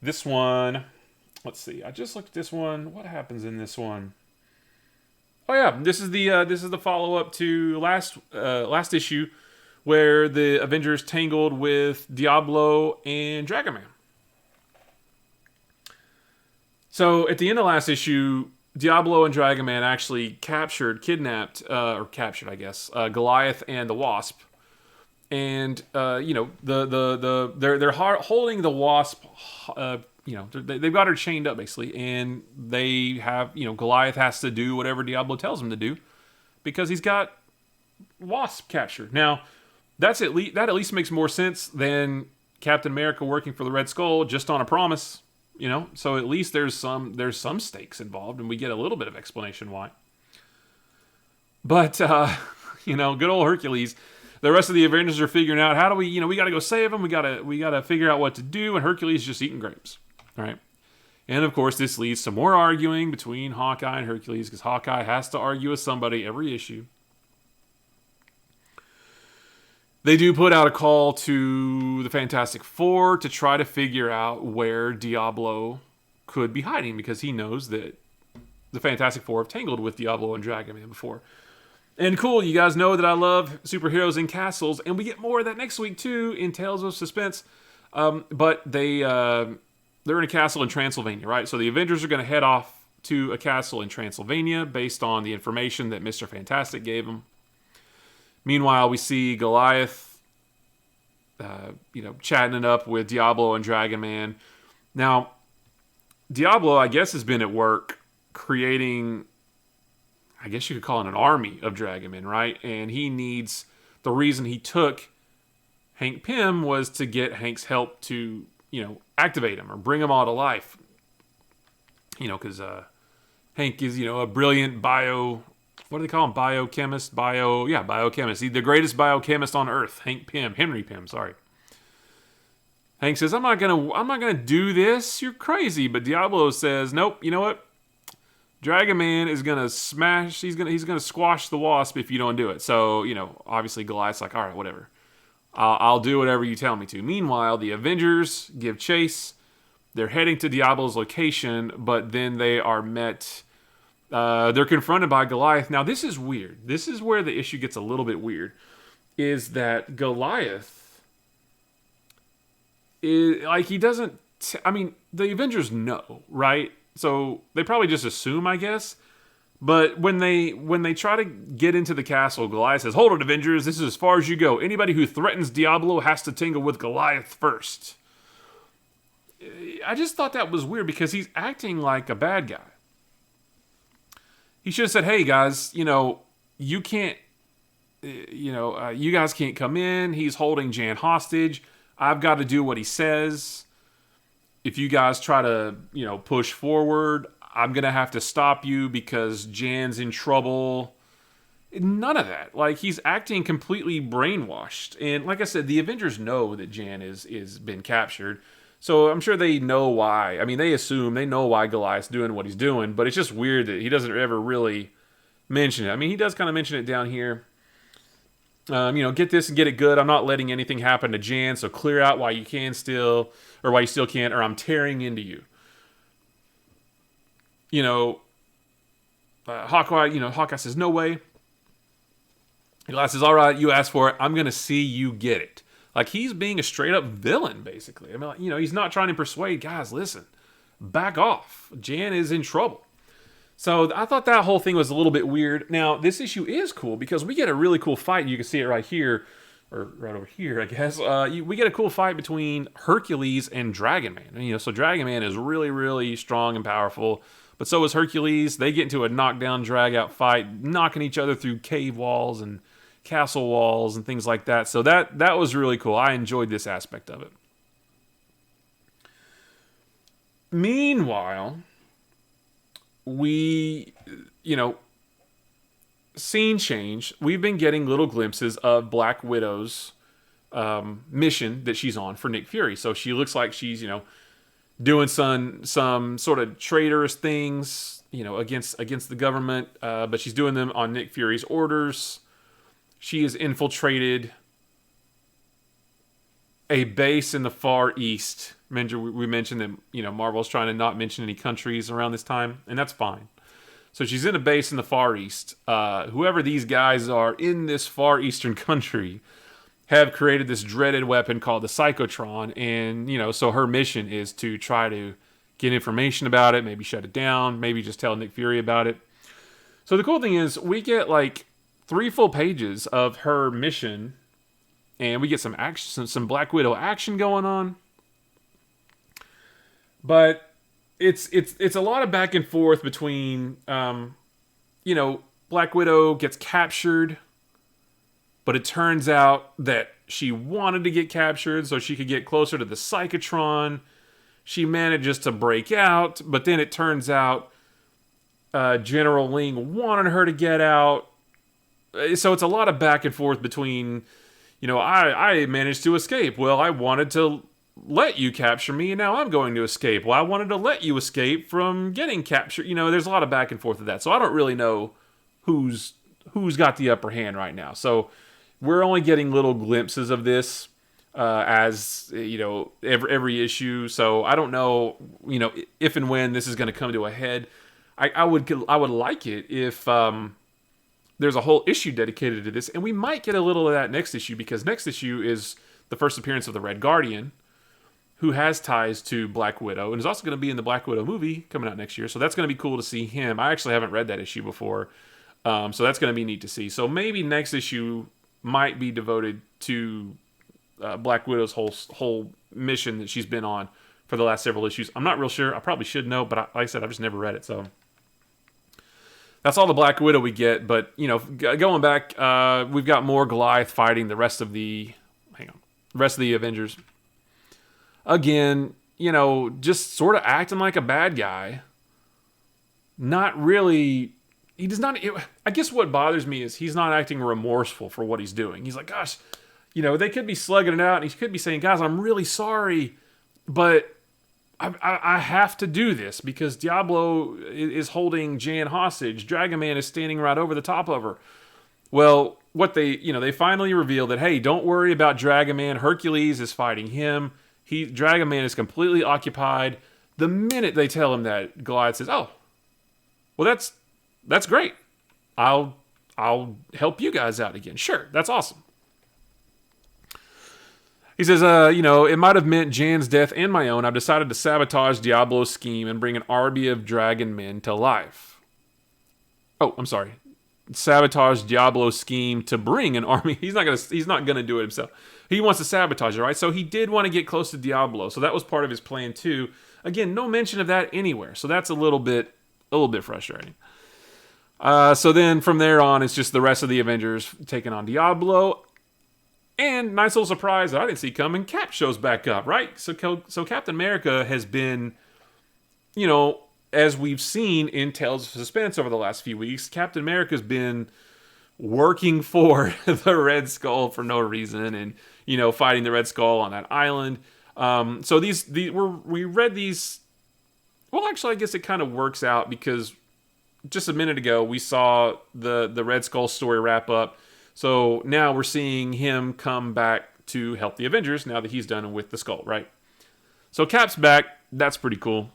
This one, let's see. I just looked at this one. What happens in this one? Oh yeah, this is the follow up to last issue, where the Avengers tangled with Diablo and Dragon Man. So at the end of last issue, Diablo and Dragon Man actually kidnapped, I guess, Goliath and the Wasp, and they're holding the Wasp. They've got her chained up basically, and they have Goliath has to do whatever Diablo tells him to do because he's got Wasp captured. Now that at least makes more sense than Captain America working for the Red Skull just on a promise. So at least there's some stakes involved, and we get a little bit of explanation why. But good old Hercules. The rest of the Avengers are figuring out how do we got to go save him. We gotta figure out what to do, and Hercules is just eating grapes. All right, and of course this leads to more arguing between Hawkeye and Hercules because Hawkeye has to argue with somebody every issue. They do put out a call to the Fantastic Four to try to figure out where Diablo could be hiding because he knows that the Fantastic Four have tangled with Diablo and Dragon Man before. And cool, you guys know that I love superheroes in castles, and we get more of that next week too in Tales of Suspense. But they're in a castle in Transylvania, right? So the Avengers are going to head off to a castle in Transylvania based on the information that Mr. Fantastic gave them. Meanwhile, we see Goliath, chatting it up with Diablo and Dragon Man. Now, Diablo, I guess, has been at work creating, I guess you could call it an army of Dragon Men, right? And the reason he took Hank Pym was to get Hank's help to, activate him or bring them all to life. Because Hank is, a brilliant what do they call him? Biochemist? Biochemist. He's the greatest biochemist on Earth. Henry Pym, sorry. Hank says, I'm not gonna do this. You're crazy. But Diablo says, nope, you know what? Dragon Man is gonna smash, he's gonna squash the Wasp if you don't do it. So, obviously Goliath's like, all right, whatever. I'll do whatever you tell me to. Meanwhile, the Avengers give chase. They're heading to Diablo's location, but then they are met. They're confronted by Goliath. Now, this is weird. This is where the issue gets a little bit weird. Is that Goliath is like he doesn't. The Avengers know, right? So they probably just assume, I guess. But when they try to get into the castle, Goliath says, "Hold it, Avengers. This is as far as you go. Anybody who threatens Diablo has to tangle with Goliath first." I just thought that was weird because he's acting like a bad guy. He should have said, "Hey guys, you can't, you guys can't come in. He's holding Jan hostage. I've got to do what he says. If you guys try to, push forward, I'm gonna have to stop you because Jan's in trouble." None of that. Like, he's acting completely brainwashed. And like I said, the Avengers know that Jan is been captured. So I'm sure they know why. They know why Goliath's doing what he's doing, but it's just weird that he doesn't ever really mention it. He does kind of mention it down here. Get this and get it good. I'm not letting anything happen to Jan, so clear out why you still can't, or I'm tearing into you. Hawkeye says, "No way." Goliath says, "All right, you asked for it. I'm going to see you get it." Like, he's being a straight-up villain, basically. He's not trying to persuade guys, listen, back off. Jan is in trouble. So I thought that whole thing was a little bit weird. Now, this issue is cool because we get a really cool fight. You can see it right here, or right over here, I guess. We get a cool fight between Hercules and Dragon Man. So Dragon Man is really, really strong and powerful, but so is Hercules. They get into a knockdown, drag-out fight, knocking each other through cave walls and castle walls and things like that. So that was really cool. I enjoyed this aspect of it. Meanwhile, we, scene change. We've been getting little glimpses of Black Widow's mission that she's on for Nick Fury. So she looks like she's, doing some sort of traitorous things, against the government, but she's doing them on Nick Fury's orders. She has infiltrated a base in the Far East. We mentioned that, Marvel's trying to not mention any countries around this time, and that's fine. So she's in a base in the Far East. Whoever these guys are in this Far Eastern country have created this dreaded weapon called the Psychotron, and, so her mission is to try to get information about it, maybe shut it down, maybe just tell Nick Fury about it. So the cool thing is we get, 3 full pages of her mission and we get some action, some Black Widow action going on. But it's a lot of back and forth between, Black Widow gets captured, but it turns out that she wanted to get captured so she could get closer to the Psychotron. She manages to break out, but then it turns out General Ling wanted her to get out. So it's a lot of back and forth between, I managed to escape. Well, I wanted to let you capture me, and now I'm going to escape. Well, I wanted to let you escape from getting captured. There's a lot of back and forth of that. So I don't really know who's got the upper hand right now. So we're only getting little glimpses of this as every issue. So I don't know, if and when this is going to come to a head. I would like it if there's a whole issue dedicated to this, and we might get a little of that next issue, because next issue is the first appearance of the Red Guardian, who has ties to Black Widow, and is also going to be in the Black Widow movie coming out next year. So that's going to be cool to see him. I actually haven't read that issue before, so that's going to be neat to see. So maybe next issue might be devoted to Black Widow's whole mission that she's been on for the last several issues. I'm not real sure. I probably should know, but like I said, I've just never read it. So that's all the Black Widow we get. But going back, we've got more Goliath fighting the rest of the Avengers. Again, just sort of acting like a bad guy. Not really. He does not. I guess what bothers me is he's not acting remorseful for what he's doing. He's like, gosh, they could be slugging it out, and he could be saying, guys, I'm really sorry, but I have to do this because Diablo is holding Jan hostage. Dragon Man is standing right over the top of her. Well, what they finally reveal that, hey, don't worry about Dragon Man. Hercules is fighting him. Dragon Man is completely occupied. The minute they tell him that, Goliath says, oh, well, that's great. I'll help you guys out again. Sure, that's awesome. He says, it might have meant Jan's death and my own. I've decided to sabotage Diablo's scheme and bring an army of dragon men to life. Oh, I'm sorry. Sabotage Diablo's scheme to bring an army. He's not gonna do it himself. He wants to sabotage it, right? So he did want to get close to Diablo. So that was part of his plan too. Again, no mention of that anywhere. So that's a little bit frustrating. So then from there on, it's just the rest of the Avengers taking on Diablo. And nice little surprise that I didn't see coming, Cap shows back up, right? So Captain America has been, as we've seen in Tales of Suspense over the last few weeks, Captain America's been working for the Red Skull for no reason, and fighting the Red Skull on that island. So we read these. Well, actually, I guess it kind of works out because just a minute ago we saw the Red Skull story wrap up. So now we're seeing him come back to help the Avengers now that he's done with the Skull, right? So Cap's back. That's pretty cool.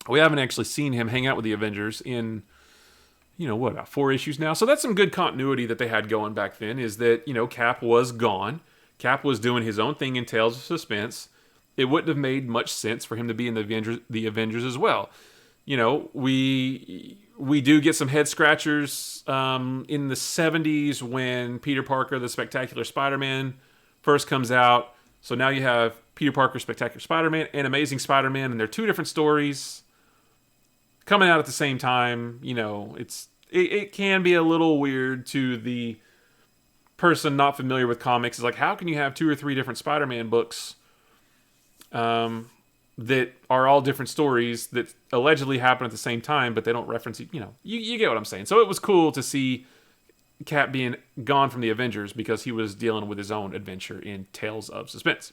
We haven't actually seen him hang out with the Avengers in, about 4 issues now. So that's some good continuity that they had going back then, is that, Cap was gone. Cap was doing his own thing in Tales of Suspense. It wouldn't have made much sense for him to be in the Avengers as well. We do get some head scratchers in the 70s when Peter Parker, the Spectacular Spider-Man, first comes out. So now you have Peter Parker, Spectacular Spider-Man, and Amazing Spider-Man, and they're 2 different stories coming out at the same time. It can be a little weird to the person not familiar with comics. It's like, how can you have 2 or 3 different Spider-Man books that are all different stories that allegedly happen at the same time, but they don't reference, you get what I'm saying. So it was cool to see Cap being gone from the Avengers because he was dealing with his own adventure in Tales of Suspense.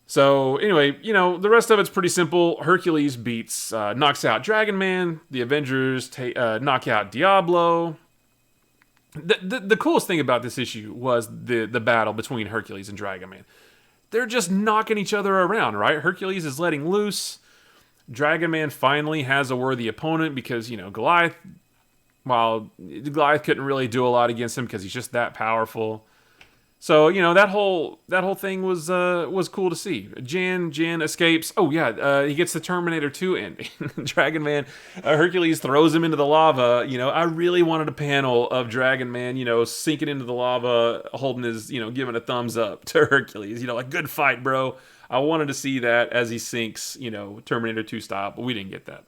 So anyway, the rest of it's pretty simple. Hercules knocks out Dragon Man. The Avengers knock out Diablo. The coolest thing about this issue was the battle between Hercules and Dragon Man. They're just knocking each other around, right? Hercules is letting loose. Dragon Man finally has a worthy opponent because, Goliath couldn't really do a lot against him because he's just that powerful. So that whole thing was cool to see. Jan escapes. Oh yeah, he gets the Terminator 2 ending. Dragon Man, Hercules throws him into the lava. I really wanted a panel of Dragon Man, sinking into the lava, holding his, giving a thumbs up to Hercules. Like, good fight, bro. I wanted to see that as he sinks, Terminator 2 style, but we didn't get that.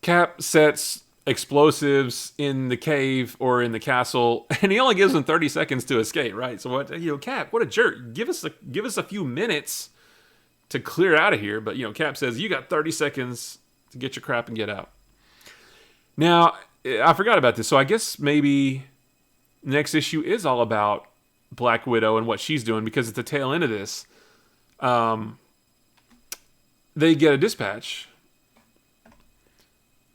Cap sets explosives in the cave or in the castle, and he only gives them 30 seconds to escape, right? So Cap, what a jerk. Give us a few minutes to clear out of here, but Cap says, you got 30 seconds to get your crap and get out. Now, I forgot about this, so I guess maybe next issue is all about Black Widow and what she's doing, because at the tail end of this, they get a dispatch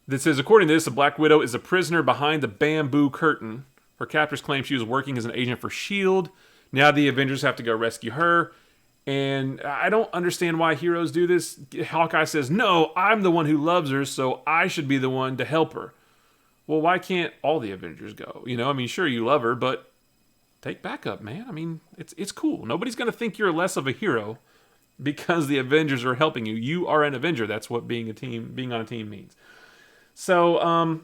that says, according to this, the Black Widow is a prisoner behind the bamboo curtain. Her captors claim she was working as an agent for S.H.I.E.L.D. Now the Avengers have to go rescue her. And I don't understand why heroes do this. Hawkeye says, no, I'm the one who loves her, so I should be the one to help her. Well, why can't all the Avengers go? Sure, you love her, but take backup, man. It's cool. Nobody's going to think you're less of a hero because the Avengers are helping you. You are an Avenger. That's what being on a team means. So,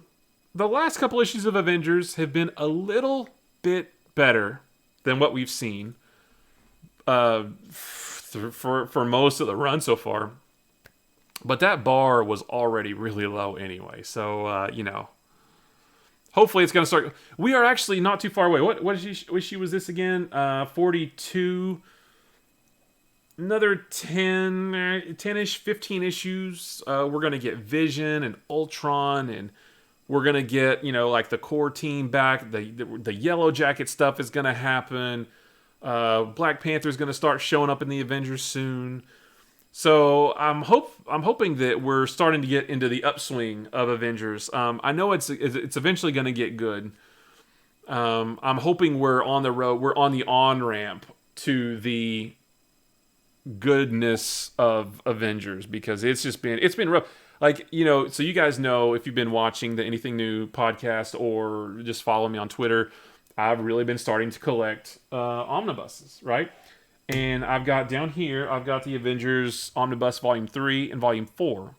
the last couple issues of Avengers have been a little bit better than what we've seen for most of the run so far. But that bar was already really low anyway. So, hopefully it's going to start. We are actually not too far away. What issue was this again? 42. Another 10-ish, 15 issues. We're going to get Vision and Ultron, and we're going to get, like the core team back. The Yellow Jacket stuff is going to happen. Black Panther is going to start showing up in the Avengers soon. So I'm hoping that we're starting to get into the upswing of Avengers. I know it's eventually going to get good. I'm hoping we're on the road. We're on the on-ramp to the goodness of Avengers, because it's been rough. Like, so you guys know, if you've been watching the Anything New podcast or just follow me on Twitter, I've really been starting to collect omnibuses, right? And I've got down here, the Avengers Omnibus Volume 3 and Volume 4.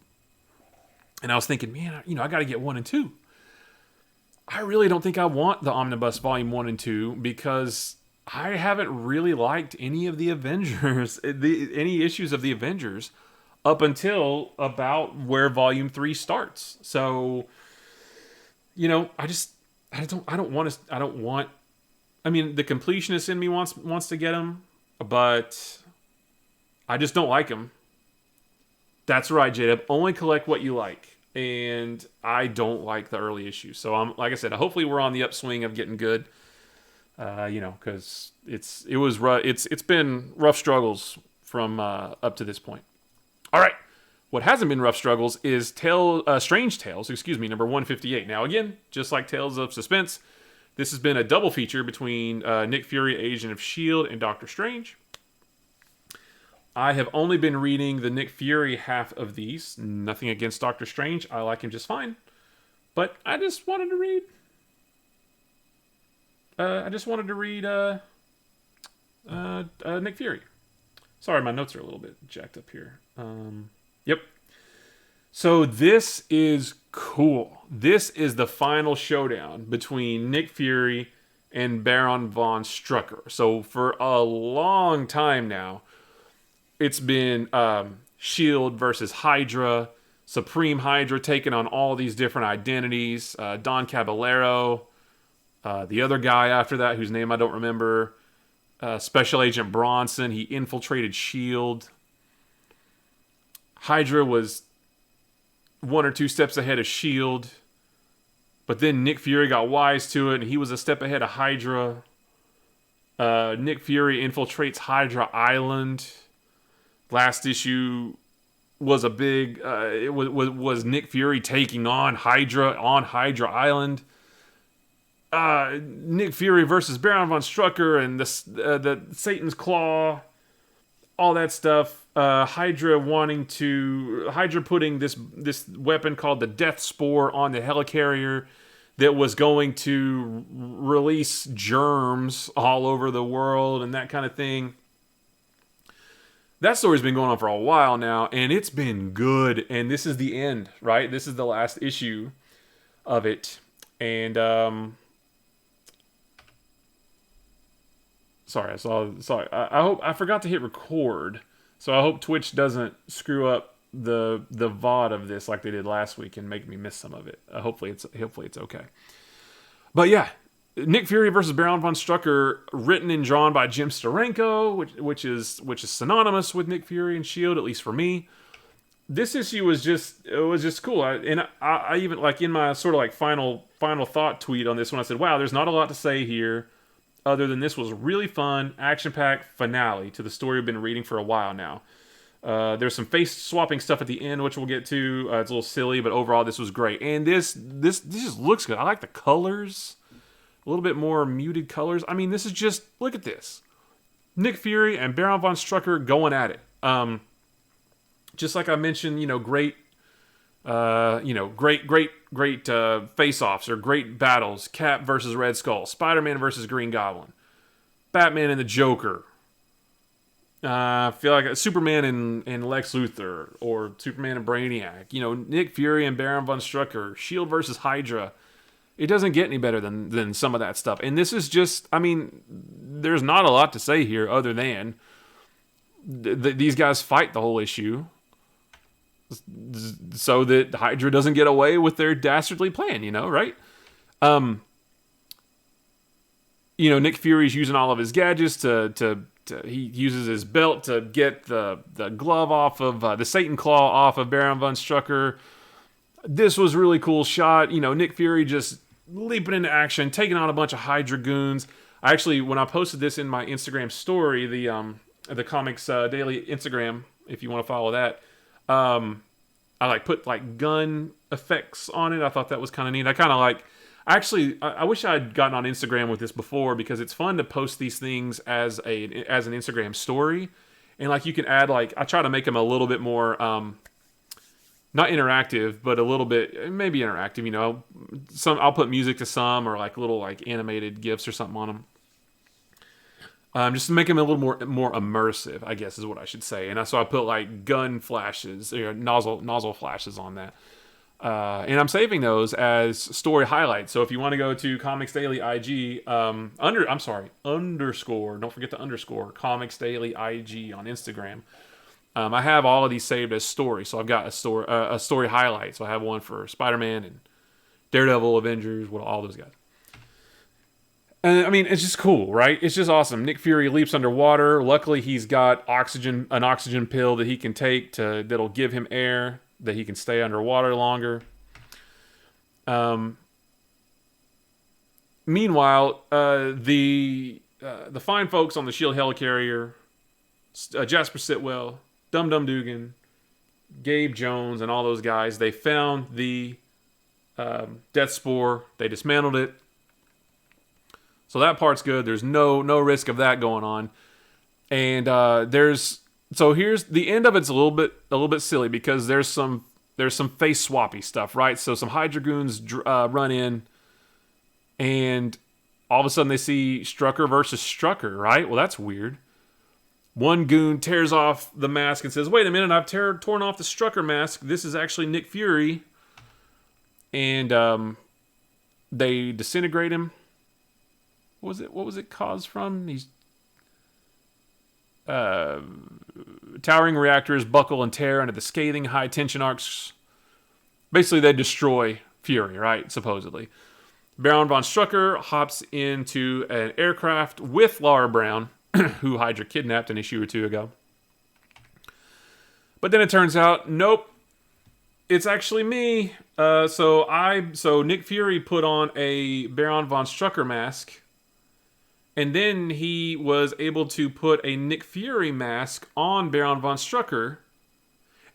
And I was thinking, man, I got to get 1 and 2. I really don't think I want the Omnibus Volume 1 and 2, because I haven't really liked any of the Avengers, any issues of the Avengers, up until about where Volume 3 starts. So, I don't want. The completionist in me wants to get them, but I just don't like them. That's right, J-Dub. Only collect what you like, and I don't like the early issues. So like I said, hopefully we're on the upswing of getting good. Because it's been rough struggles from up to this point. All right, what hasn't been rough struggles is Strange Tales, number 158. Now again, just like Tales of Suspense, this has been a double feature between Nick Fury, Agent of S.H.I.E.L.D., and Doctor Strange. I have only been reading the Nick Fury half of these. Nothing against Doctor Strange. I like him just fine. But I just wanted to read Nick Fury. Sorry, my notes are a little bit jacked up here. Yep. So this is cool. This is the final showdown between Nick Fury and Baron von Strucker. So for a long time now, it's been S.H.I.E.L.D. versus Hydra. Supreme Hydra taking on all these different identities. Don Caballero. The other guy after that, whose name I don't remember, Special Agent Bronson, he infiltrated S.H.I.E.L.D. Hydra was 1 or 2 steps ahead of S.H.I.E.L.D., but then Nick Fury got wise to it, and he was a step ahead of Hydra. Nick Fury infiltrates Hydra Island. Last issue was a big, it was Nick Fury taking on Hydra Island. Nick Fury versus Baron von Strucker and the Satan's Claw, all that stuff. Hydra putting this weapon called the Death Spore on the helicarrier that was going to release germs all over the world and that kind of thing. That story's been going on for a while now, and it's been good. And this is the end, right? This is the last issue of it. And sorry, I hope I forgot to hit record, so I hope Twitch doesn't screw up the VOD of this like they did last week and make me miss some of it. Hopefully it's okay. But yeah, Nick Fury versus Baron von Strucker, written and drawn by Jim Steranko, which is synonymous with Nick Fury and Shield, at least for me. This issue was just cool. I even, like, in my sort of like final thought tweet on this one, I said, wow, there's not a lot to say here other than this was really fun, action-packed finale to the story I've been reading for a while now. There's some face swapping stuff at the end, which we'll get to. It's a little silly, but overall this was great. And this just looks good. I like the colors. A little bit more muted colors. I mean, this is just, look at this. Nick Fury and Baron von Strucker going at it. Just like I mentioned, great face-offs or great battles. Cap versus Red Skull. Spider-Man versus Green Goblin. Batman and the Joker. I feel like Superman and Lex Luthor, or Superman and Brainiac. Nick Fury and Baron von Strucker. Shield versus Hydra. It doesn't get any better than some of that stuff. And this is just, I mean, there's not a lot to say here other than these guys fight the whole issue so that Hydra doesn't get away with their dastardly plan, right? Nick Fury's using all of his gadgets to he uses his belt to get the glove off of the Satan Claw off of Baron von Strucker. This was really cool shot. Nick Fury just leaping into action, taking on a bunch of Hydra goons. I actually, when I posted this in my Instagram story, the Comics Daily Instagram, if you want to follow that, I put gun effects on it. I thought that was kind of neat. I wish I had gotten on Instagram with this before, because it's fun to post these things as an Instagram story. And you can add, I try to make them a little bit more, not interactive, but a little bit, maybe interactive, I'll put music to some, or little animated GIFs or something on them. Just to make them a little more immersive, I guess is what I should say. And so I put gun flashes, nozzle flashes on that. And I'm saving those as story highlights. So if you want to go to Comics Daily IG, underscore, don't forget the underscore, Comics Daily IG on Instagram. I have all of these saved as stories. So I've got a story highlight. So I have one for Spider-Man and Daredevil, Avengers, all those guys. And I mean, it's just cool, right? It's just awesome. Nick Fury leaps underwater. Luckily, he's got an oxygen pill that he can take that'll give him air, that he can stay underwater longer. Meanwhile, the fine folks on the Shield helicarrier, Jasper Sitwell, Dum Dum Dugan, Gabe Jones, and all those guys, they found the Death Spore. They dismantled it. So that part's good. There's no risk of that going on. And here's the end of it's a little bit silly, because there's some face swappy stuff, right? So some Hydra goons run in, and all of a sudden they see Strucker versus Strucker, right? Well, that's weird. One goon tears off the mask and says, "Wait a minute, I've torn off the Strucker mask. This is actually Nick Fury." And they disintegrate him. What was it caused from? He's towering reactors buckle and tear into the scathing high tension arcs. Basically, they destroy Fury, right? Supposedly. Baron von Strucker hops into an aircraft with Laura Brown, who Hydra kidnapped an issue or two ago. But then it turns out, nope, it's actually me. So Nick Fury put on a Baron von Strucker mask, and then he was able to put a Nick Fury mask on Baron von Strucker,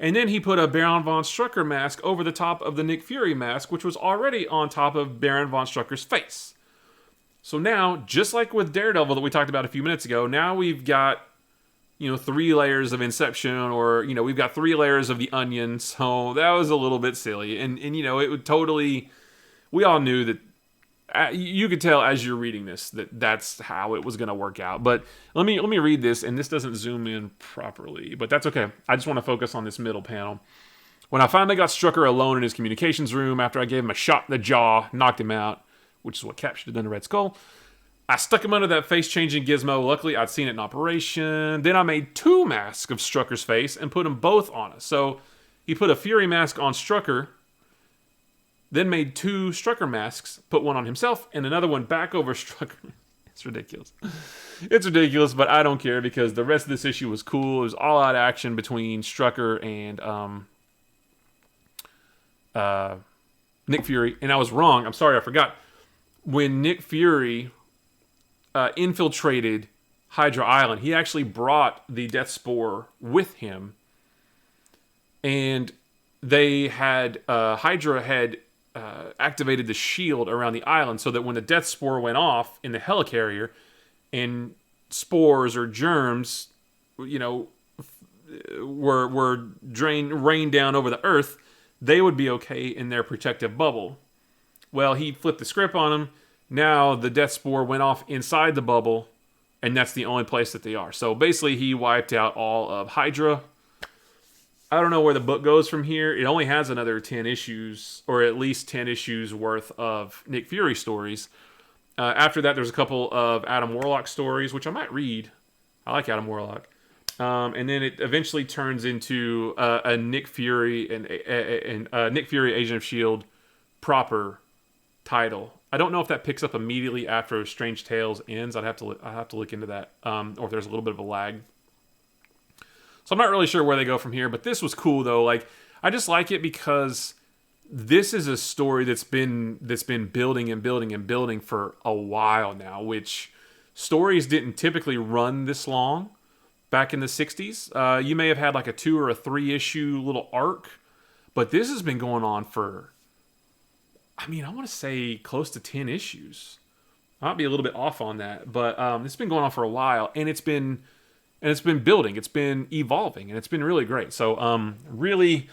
and then he put a Baron von Strucker mask over the top of the Nick Fury mask, which was already on top of Baron von Strucker's face. So now, just like with Daredevil that we talked about a few minutes ago, now we've got, 3 layers of Inception, or, we've got 3 layers of the Onion. So that was a little bit silly. And it would totally, we all knew that You could tell as you're reading this that that's how it was going to work out. But let me read this, and this doesn't zoom in properly, but that's okay. I just want to focus on this middle panel. When I finally got Strucker alone in his communications room after I gave him a shot in the jaw, knocked him out, which is what Cap should have done to Red Skull, I stuck him under that face-changing gizmo. Luckily, I'd seen it in operation. Then I made 2 masks of Strucker's face and put them both on us. So he put a Fury mask on Strucker, then made 2 Strucker masks, put one on himself, and another one back over Strucker. It's ridiculous. It's ridiculous, but I don't care because the rest of this issue was cool. It was all-out action between Strucker and Nick Fury. And I was wrong. I'm sorry, I forgot. When Nick Fury infiltrated Hydra Island, he actually brought the Death Spore with him. And they had, Hydra had activated the shield around the island so that when the Death Spore went off in the helicarrier and spores or germs, were rained down over the Earth, they would be okay in their protective bubble. Well, he flipped the script on them. Now the Death Spore went off inside the bubble, and that's the only place that they are. So basically, he wiped out all of Hydra. I don't know where the book goes from here. It only has another 10 issues, or at least 10 issues worth of Nick Fury stories. After that, there's a couple of Adam Warlock stories, which I might read. I like Adam Warlock. And then it eventually turns into a Nick Fury and Nick Fury Agent of S.H.I.E.L.D. proper title. I don't know if that picks up immediately after Strange Tales ends. I'll have to look into that, or if there's a little bit of a lag. So I'm not really sure where they go from here, but this was cool though. Like, I just like it because this is a story that's been building and building and building for a while now, which stories didn't typically run this long back in the 60s. You may have had like a 2 or a 3 issue little arc, but this has been going on for, I want to say close to 10 issues. I might be a little bit off on that, but it's been going on for a while, and it's been building, it's been evolving, and it's been really great. So really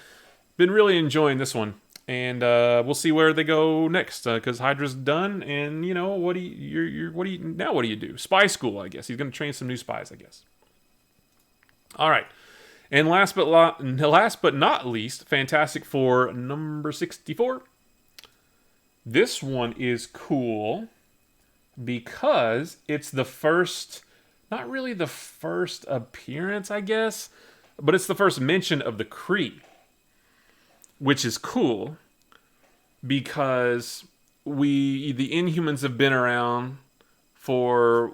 been really enjoying this one, and we'll see where they go next, because Hydra's done, and what do you do? Spy school, I guess. He's going to train some new spies, I guess. All right. And last but not least, Fantastic Four number 64. This one is cool because it's the first, not really the first appearance, I guess, but it's the first mention of the Kree, which is cool because the Inhumans have been around for,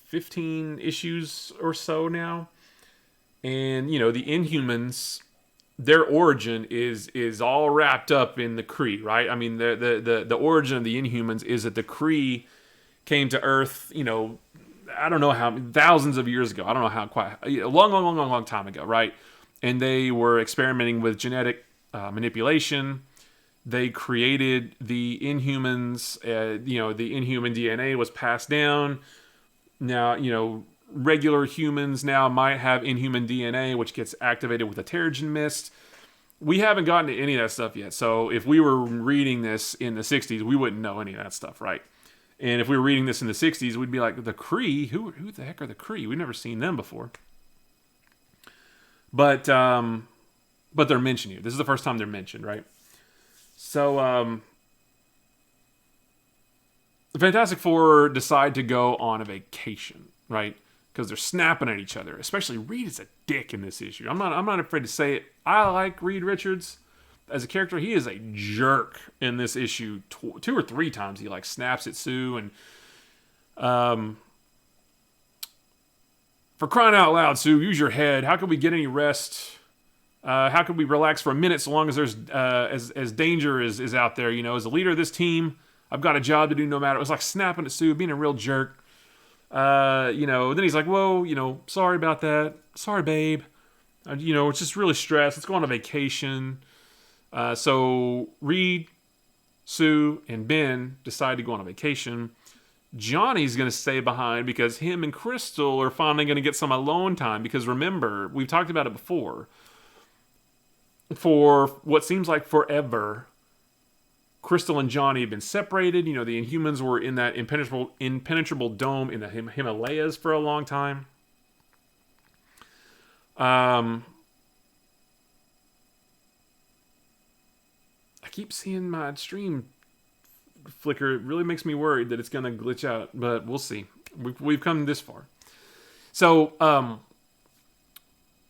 15 issues or so now. And, the Inhumans, their origin is all wrapped up in the Kree, right? The origin of the Inhumans is that the Kree came to Earth, I don't know how, thousands of years ago. I don't know how, quite a long time ago, right? And they were experimenting with genetic manipulation. They created the Inhumans. The Inhuman DNA was passed down. Now, regular humans now might have Inhuman DNA, which gets activated with a Terrigen Mist. We haven't gotten to any of that stuff yet. So if we were reading this in the 60s, we wouldn't know any of that stuff, right? And if we were reading this in the 60s, we'd be like, the Kree? Who the heck are the Kree? We've never seen them before. But they're mentioned here. This is the first time they're mentioned, right? So the Fantastic Four decide to go on a vacation, right? Because they're snapping at each other. Especially Reed is a dick in this issue. I'm not afraid to say it. I like Reed Richards as a character. He is a jerk in this issue. 2 or 3 times he snaps at Sue, and for crying out loud, Sue, use your head. How can we get any rest? How can we relax for a minute so long as there's as danger is out there? As a leader of this team, I've got a job to do no matter. It was like snapping at Sue, being a real jerk. Then he's like, whoa, sorry about that. Sorry, babe. It's just really stressed. Let's go on a vacation. So Reed, Sue, and Ben decide to go on a vacation. Johnny's going to stay behind because him and Crystal are finally going to get some alone time. Because remember, we've talked about it before. For what seems like forever, Crystal and Johnny have been separated. You know, the Inhumans were in that impenetrable dome in the Himalayas for a long time. I keep seeing my stream flicker. It really makes me worried that it's going to glitch out, but we'll see. We've come this far. So,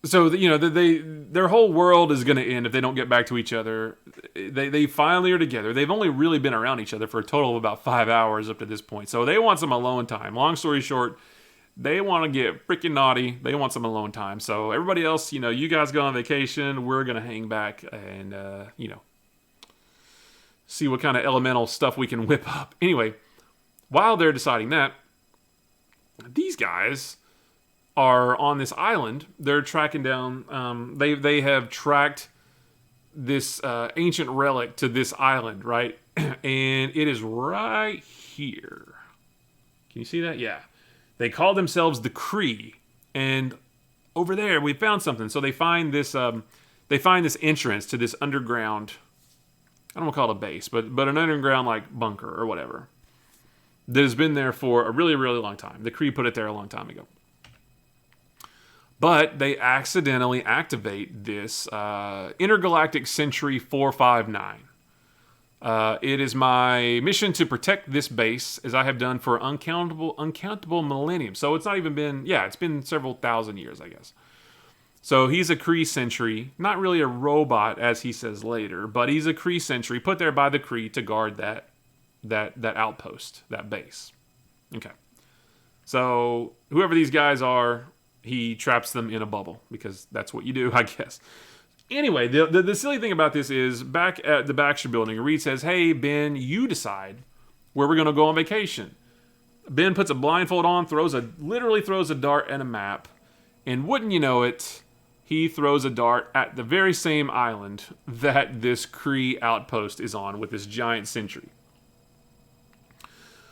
their whole world is going to end if they don't get back to each other. They finally are together. They've only really been around each other for a total of about 5 hours up to this point. So they want some alone time. Long story short, they want to get freaking naughty. They want some alone time. So everybody else, you guys go on vacation. We're going to hang back and, see what kind of elemental stuff we can whip up. Anyway, while they're deciding that, these guys are on this island. They're tracking down. They have tracked this ancient relic to this island, right? And it is right here. Can you see that? Yeah. They call themselves the Kree, and over there we found something. So they find this. They find this entrance to this underground. I don't want to call it a base, but an underground like bunker or whatever that has been there for a really, really long time. The Kree put it there a long time ago. But they accidentally activate this Intergalactic Sentry 459. It is my mission to protect this base, as I have done for uncountable millenniums. So it's not even been, it's been several thousand years, I guess. So he's a Kree sentry, not really a robot, as he says later, but he's a Kree sentry put there by the Kree to guard that outpost, that base. Okay. So whoever these guys are, he traps them in a bubble, because that's what you do, I guess. Anyway, the silly thing about this is, back at the Baxter building, Reed says, hey, Ben, you decide where we're going to go on vacation. Ben puts a blindfold on, literally throws a dart and a map, and wouldn't you know it, he throws a dart at the very same island that this Kree outpost is on with this giant sentry.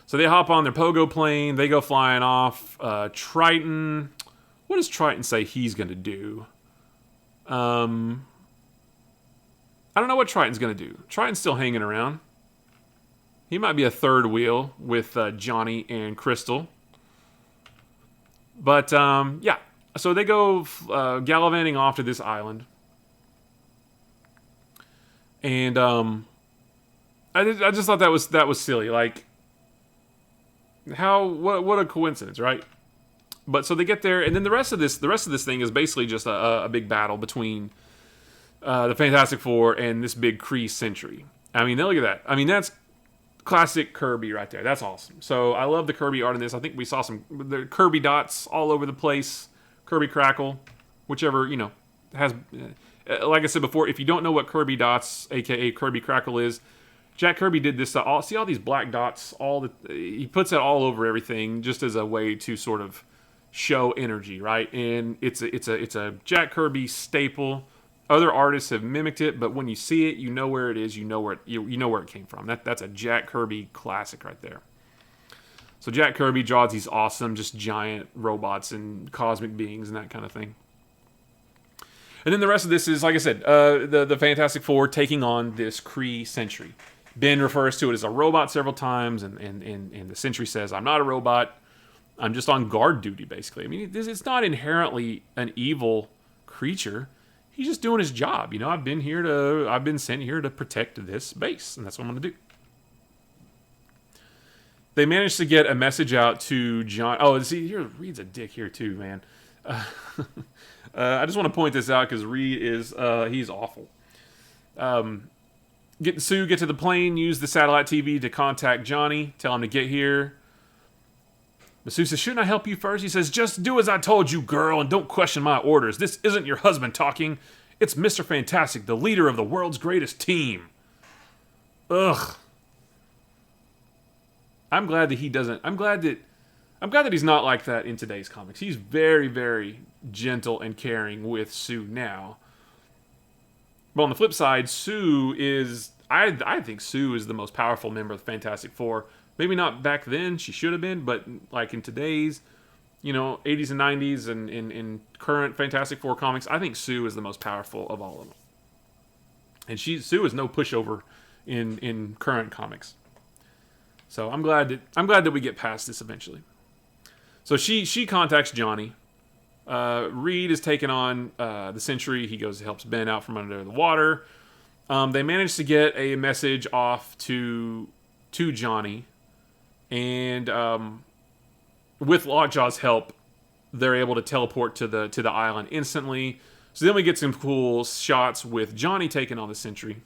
So they hop on their pogo plane, they go flying off. Triton, what does Triton say he's going to do? I don't know what Triton's going to do. Triton's still hanging around. He might be a third wheel with Johnny and Crystal. But, so they go gallivanting off to this island. And I just thought that was silly. Like, what a coincidence, right? But so they get there, and then the rest of this thing is basically just a big battle between the Fantastic Four and this big Kree sentry. I mean, look at that. I mean, that's classic Kirby right there. That's awesome. So I love the Kirby art in this. I think we saw the Kirby dots all over the place. Kirby Crackle, whichever, has... like I said before, if you don't know what Kirby dots, aka Kirby Crackle is, Jack Kirby did this. See all these black dots? He puts that all over everything just as a way to sort of show energy, right? And it's a Jack Kirby staple. Other artists have mimicked it, but when you see it, you know where it is. You know where it came from. That's a Jack Kirby classic right there. So Jack Kirby draws these awesome, just giant robots and cosmic beings and that kind of thing. And then the rest of this is, like I said, the Fantastic Four taking on this Kree sentry. Ben refers to it as a robot several times, and the sentry says, "I'm not a robot. I'm just on guard duty," basically. I mean, it's not inherently an evil creature. He's just doing his job. I've been sent here to protect this base, and that's what I'm going to do. They managed to get a message out to John. Oh, see, here, Reed's a dick here too, man. I just want to point this out because Reed is, he's awful. Get to the plane, use the satellite TV to contact Johnny, tell him to get here. But Sue says, "Shouldn't I help you first?" He says, "Just do as I told you, girl, and don't question my orders. This isn't your husband talking. It's Mr. Fantastic, the leader of the world's greatest team." Ugh. I'm glad that he doesn't. I'm glad that he's not like that in today's comics. He's very, very gentle and caring with Sue now. But on the flip side, Sue is... I think Sue is the most powerful member of the Fantastic Four. Maybe not back then, she should have been, but like in today's, 80s and 90s and in current Fantastic Four comics, I think Sue is the most powerful of all of them. And Sue is no pushover in current comics. So I'm glad that we get past this eventually. So she contacts Johnny. Reed is taking on the Sentry. He goes and helps Ben out from under the water. They manage to get a message off to Johnny, and with Lockjaw's help, they're able to teleport to the island instantly. So then we get some cool shots with Johnny taking on the Sentry.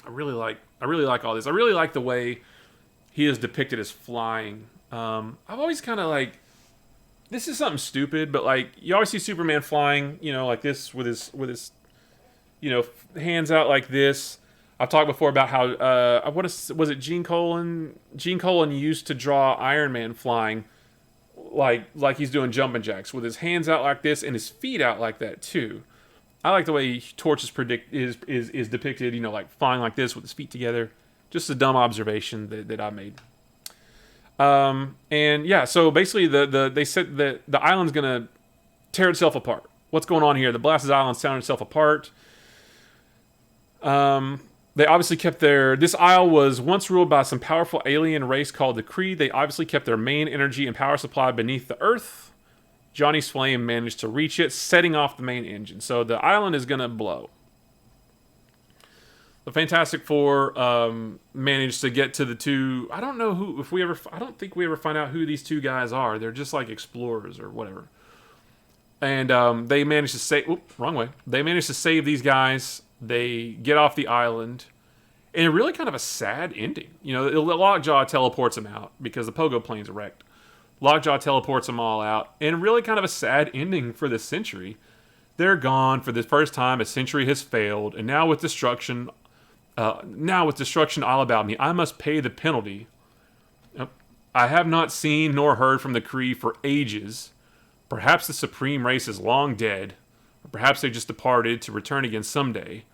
I really like all this. I really like the way he is depicted as flying. I've always kind of like, this is something stupid, but like you always see Superman flying, like this with his hands out like this. I've talked before about how was it Gene Colan? Gene Colan used to draw Iron Man flying like he's doing jumping jacks with his hands out like this and his feet out like that too. I like the way Torch is depicted, like flying like this with his feet together. Just a dumb observation that I made. And yeah, so basically they said that the island's gonna tear itself apart. What's going on here? The Blasted Island's tearing itself apart. They obviously kept this isle was once ruled by some powerful alien race called the Kree. They obviously kept their main energy and power supply beneath the earth. Johnny's flame managed to reach it, setting off the main engine. So the island is going to blow. The Fantastic Four managed to get to the two. I don't know who. I don't think we ever find out who these two guys are. They're just like explorers or whatever. And they managed to save. Wrong way. They managed to save these guys. They get off the island, and really kind of a sad ending. Lockjaw teleports them out because the Pogo plane's wrecked. Lockjaw teleports them all out, and really kind of a sad ending for the Sentry. They're gone for the first time. A Sentry has failed, and now with destruction all about me, I must pay the penalty. I have not seen nor heard from the Kree for ages. Perhaps the Supreme Race is long dead. Perhaps they just departed to return again someday.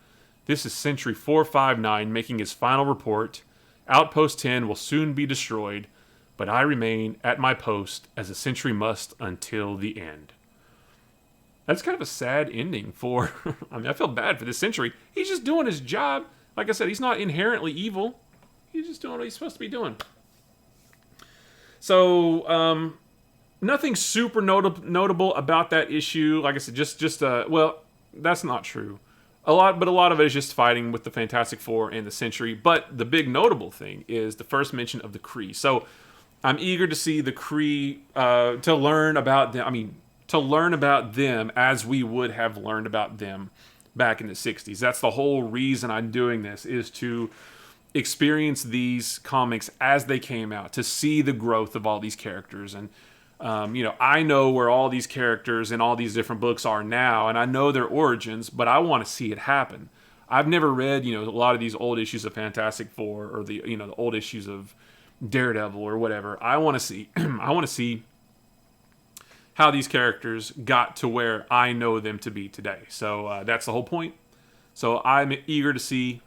This is Sentry 459 making his final report. Outpost 10 will soon be destroyed, but I remain at my post as a Sentry must until the end. That's kind of a sad ending for... I feel bad for the Sentry. He's just doing his job. Like I said, he's not inherently evil. He's just doing what he's supposed to be doing. So, nothing super notable about that issue. Like I said, well, that's not true. A lot of it is just fighting with the Fantastic Four and the Sentry. But the big notable thing is the first mention of the Kree. So I'm eager to see the Kree, to learn about them. To learn about them as we would have learned about them back in the 60s. That's the whole reason I'm doing this, is to experience these comics as they came out, to see the growth of all these characters. And I know where all these characters in all these different books are now, and I know their origins, but I want to see it happen. I've never read, a lot of these old issues of Fantastic Four or the old issues of Daredevil or whatever. I want to see how these characters got to where I know them to be today. So that's the whole point. So I'm eager to see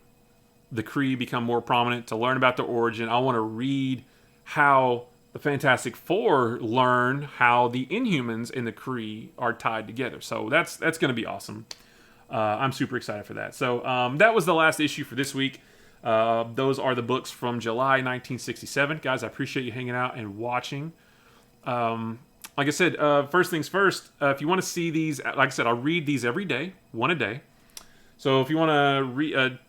the Kree become more prominent, to learn about their origin. I want to read how the Fantastic Four learn how the Inhumans and the Kree are tied together. So that's going to be awesome. I'm super excited for that. So that was the last issue for this week. Those are the books from July 1967. Guys, I appreciate you hanging out and watching. Like I said, first things first, if you want to see these, like I said, I'll read these every day, one a day. So if you want to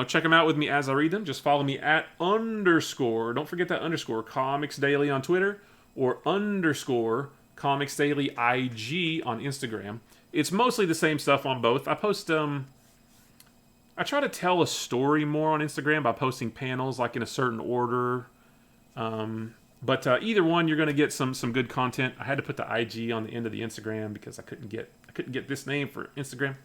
check them out with me as I read them, just follow me at _ don't forget that _ Comics Daily on Twitter, or _ Comics Daily IG on Instagram. It's mostly the same stuff on both. I post, I try to tell a story more on Instagram by posting panels like in a certain order. But either one, you're going to get some good content. I had to put the IG on the end of the Instagram because I couldn't get this name for Instagram.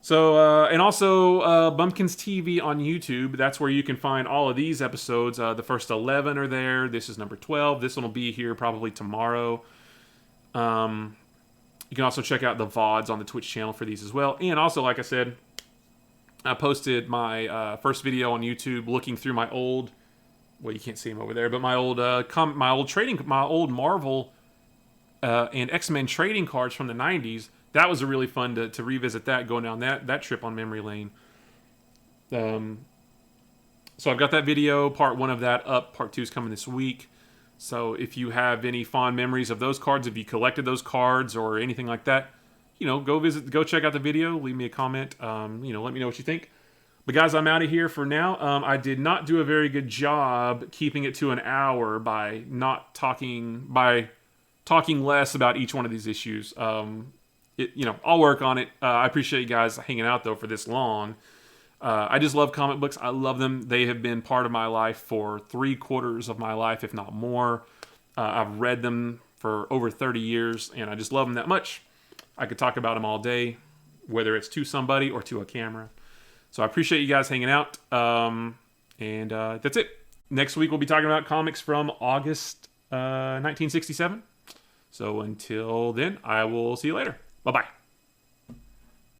So, and also Bumpkins TV on YouTube. That's where you can find all of these episodes. The first 11 are there. This is number 12. This one will be here probably tomorrow. You can also check out the VODs on the Twitch channel for these as well. And also, like I said, I posted my first video on YouTube looking through my old... Well, you can't see them over there, but my old Marvel and X-Men trading cards from the 90s. That was a really fun to revisit that, going down that trip on memory lane. So I've got that video, part 1 of that up. Part 2 is coming this week. So if you have any fond memories of those cards, if you collected those cards or anything like that, go check out the video. Leave me a comment. Let me know what you think. But guys, I'm out of here for now. I did not do a very good job keeping it to an hour by talking less about each one of these issues. I'll work on it. I appreciate you guys hanging out though for this long. I just love comic books. I love them. They have been part of my life for 3/4 of my life, if not more. I've read them for over 30 years, and I just love them that much. I could talk about them all day, whether it's to somebody or to a camera. So I appreciate you guys hanging out. And that's it. Next week, we'll be talking about comics from August 1967. So until then, I will see you later. Bye-bye.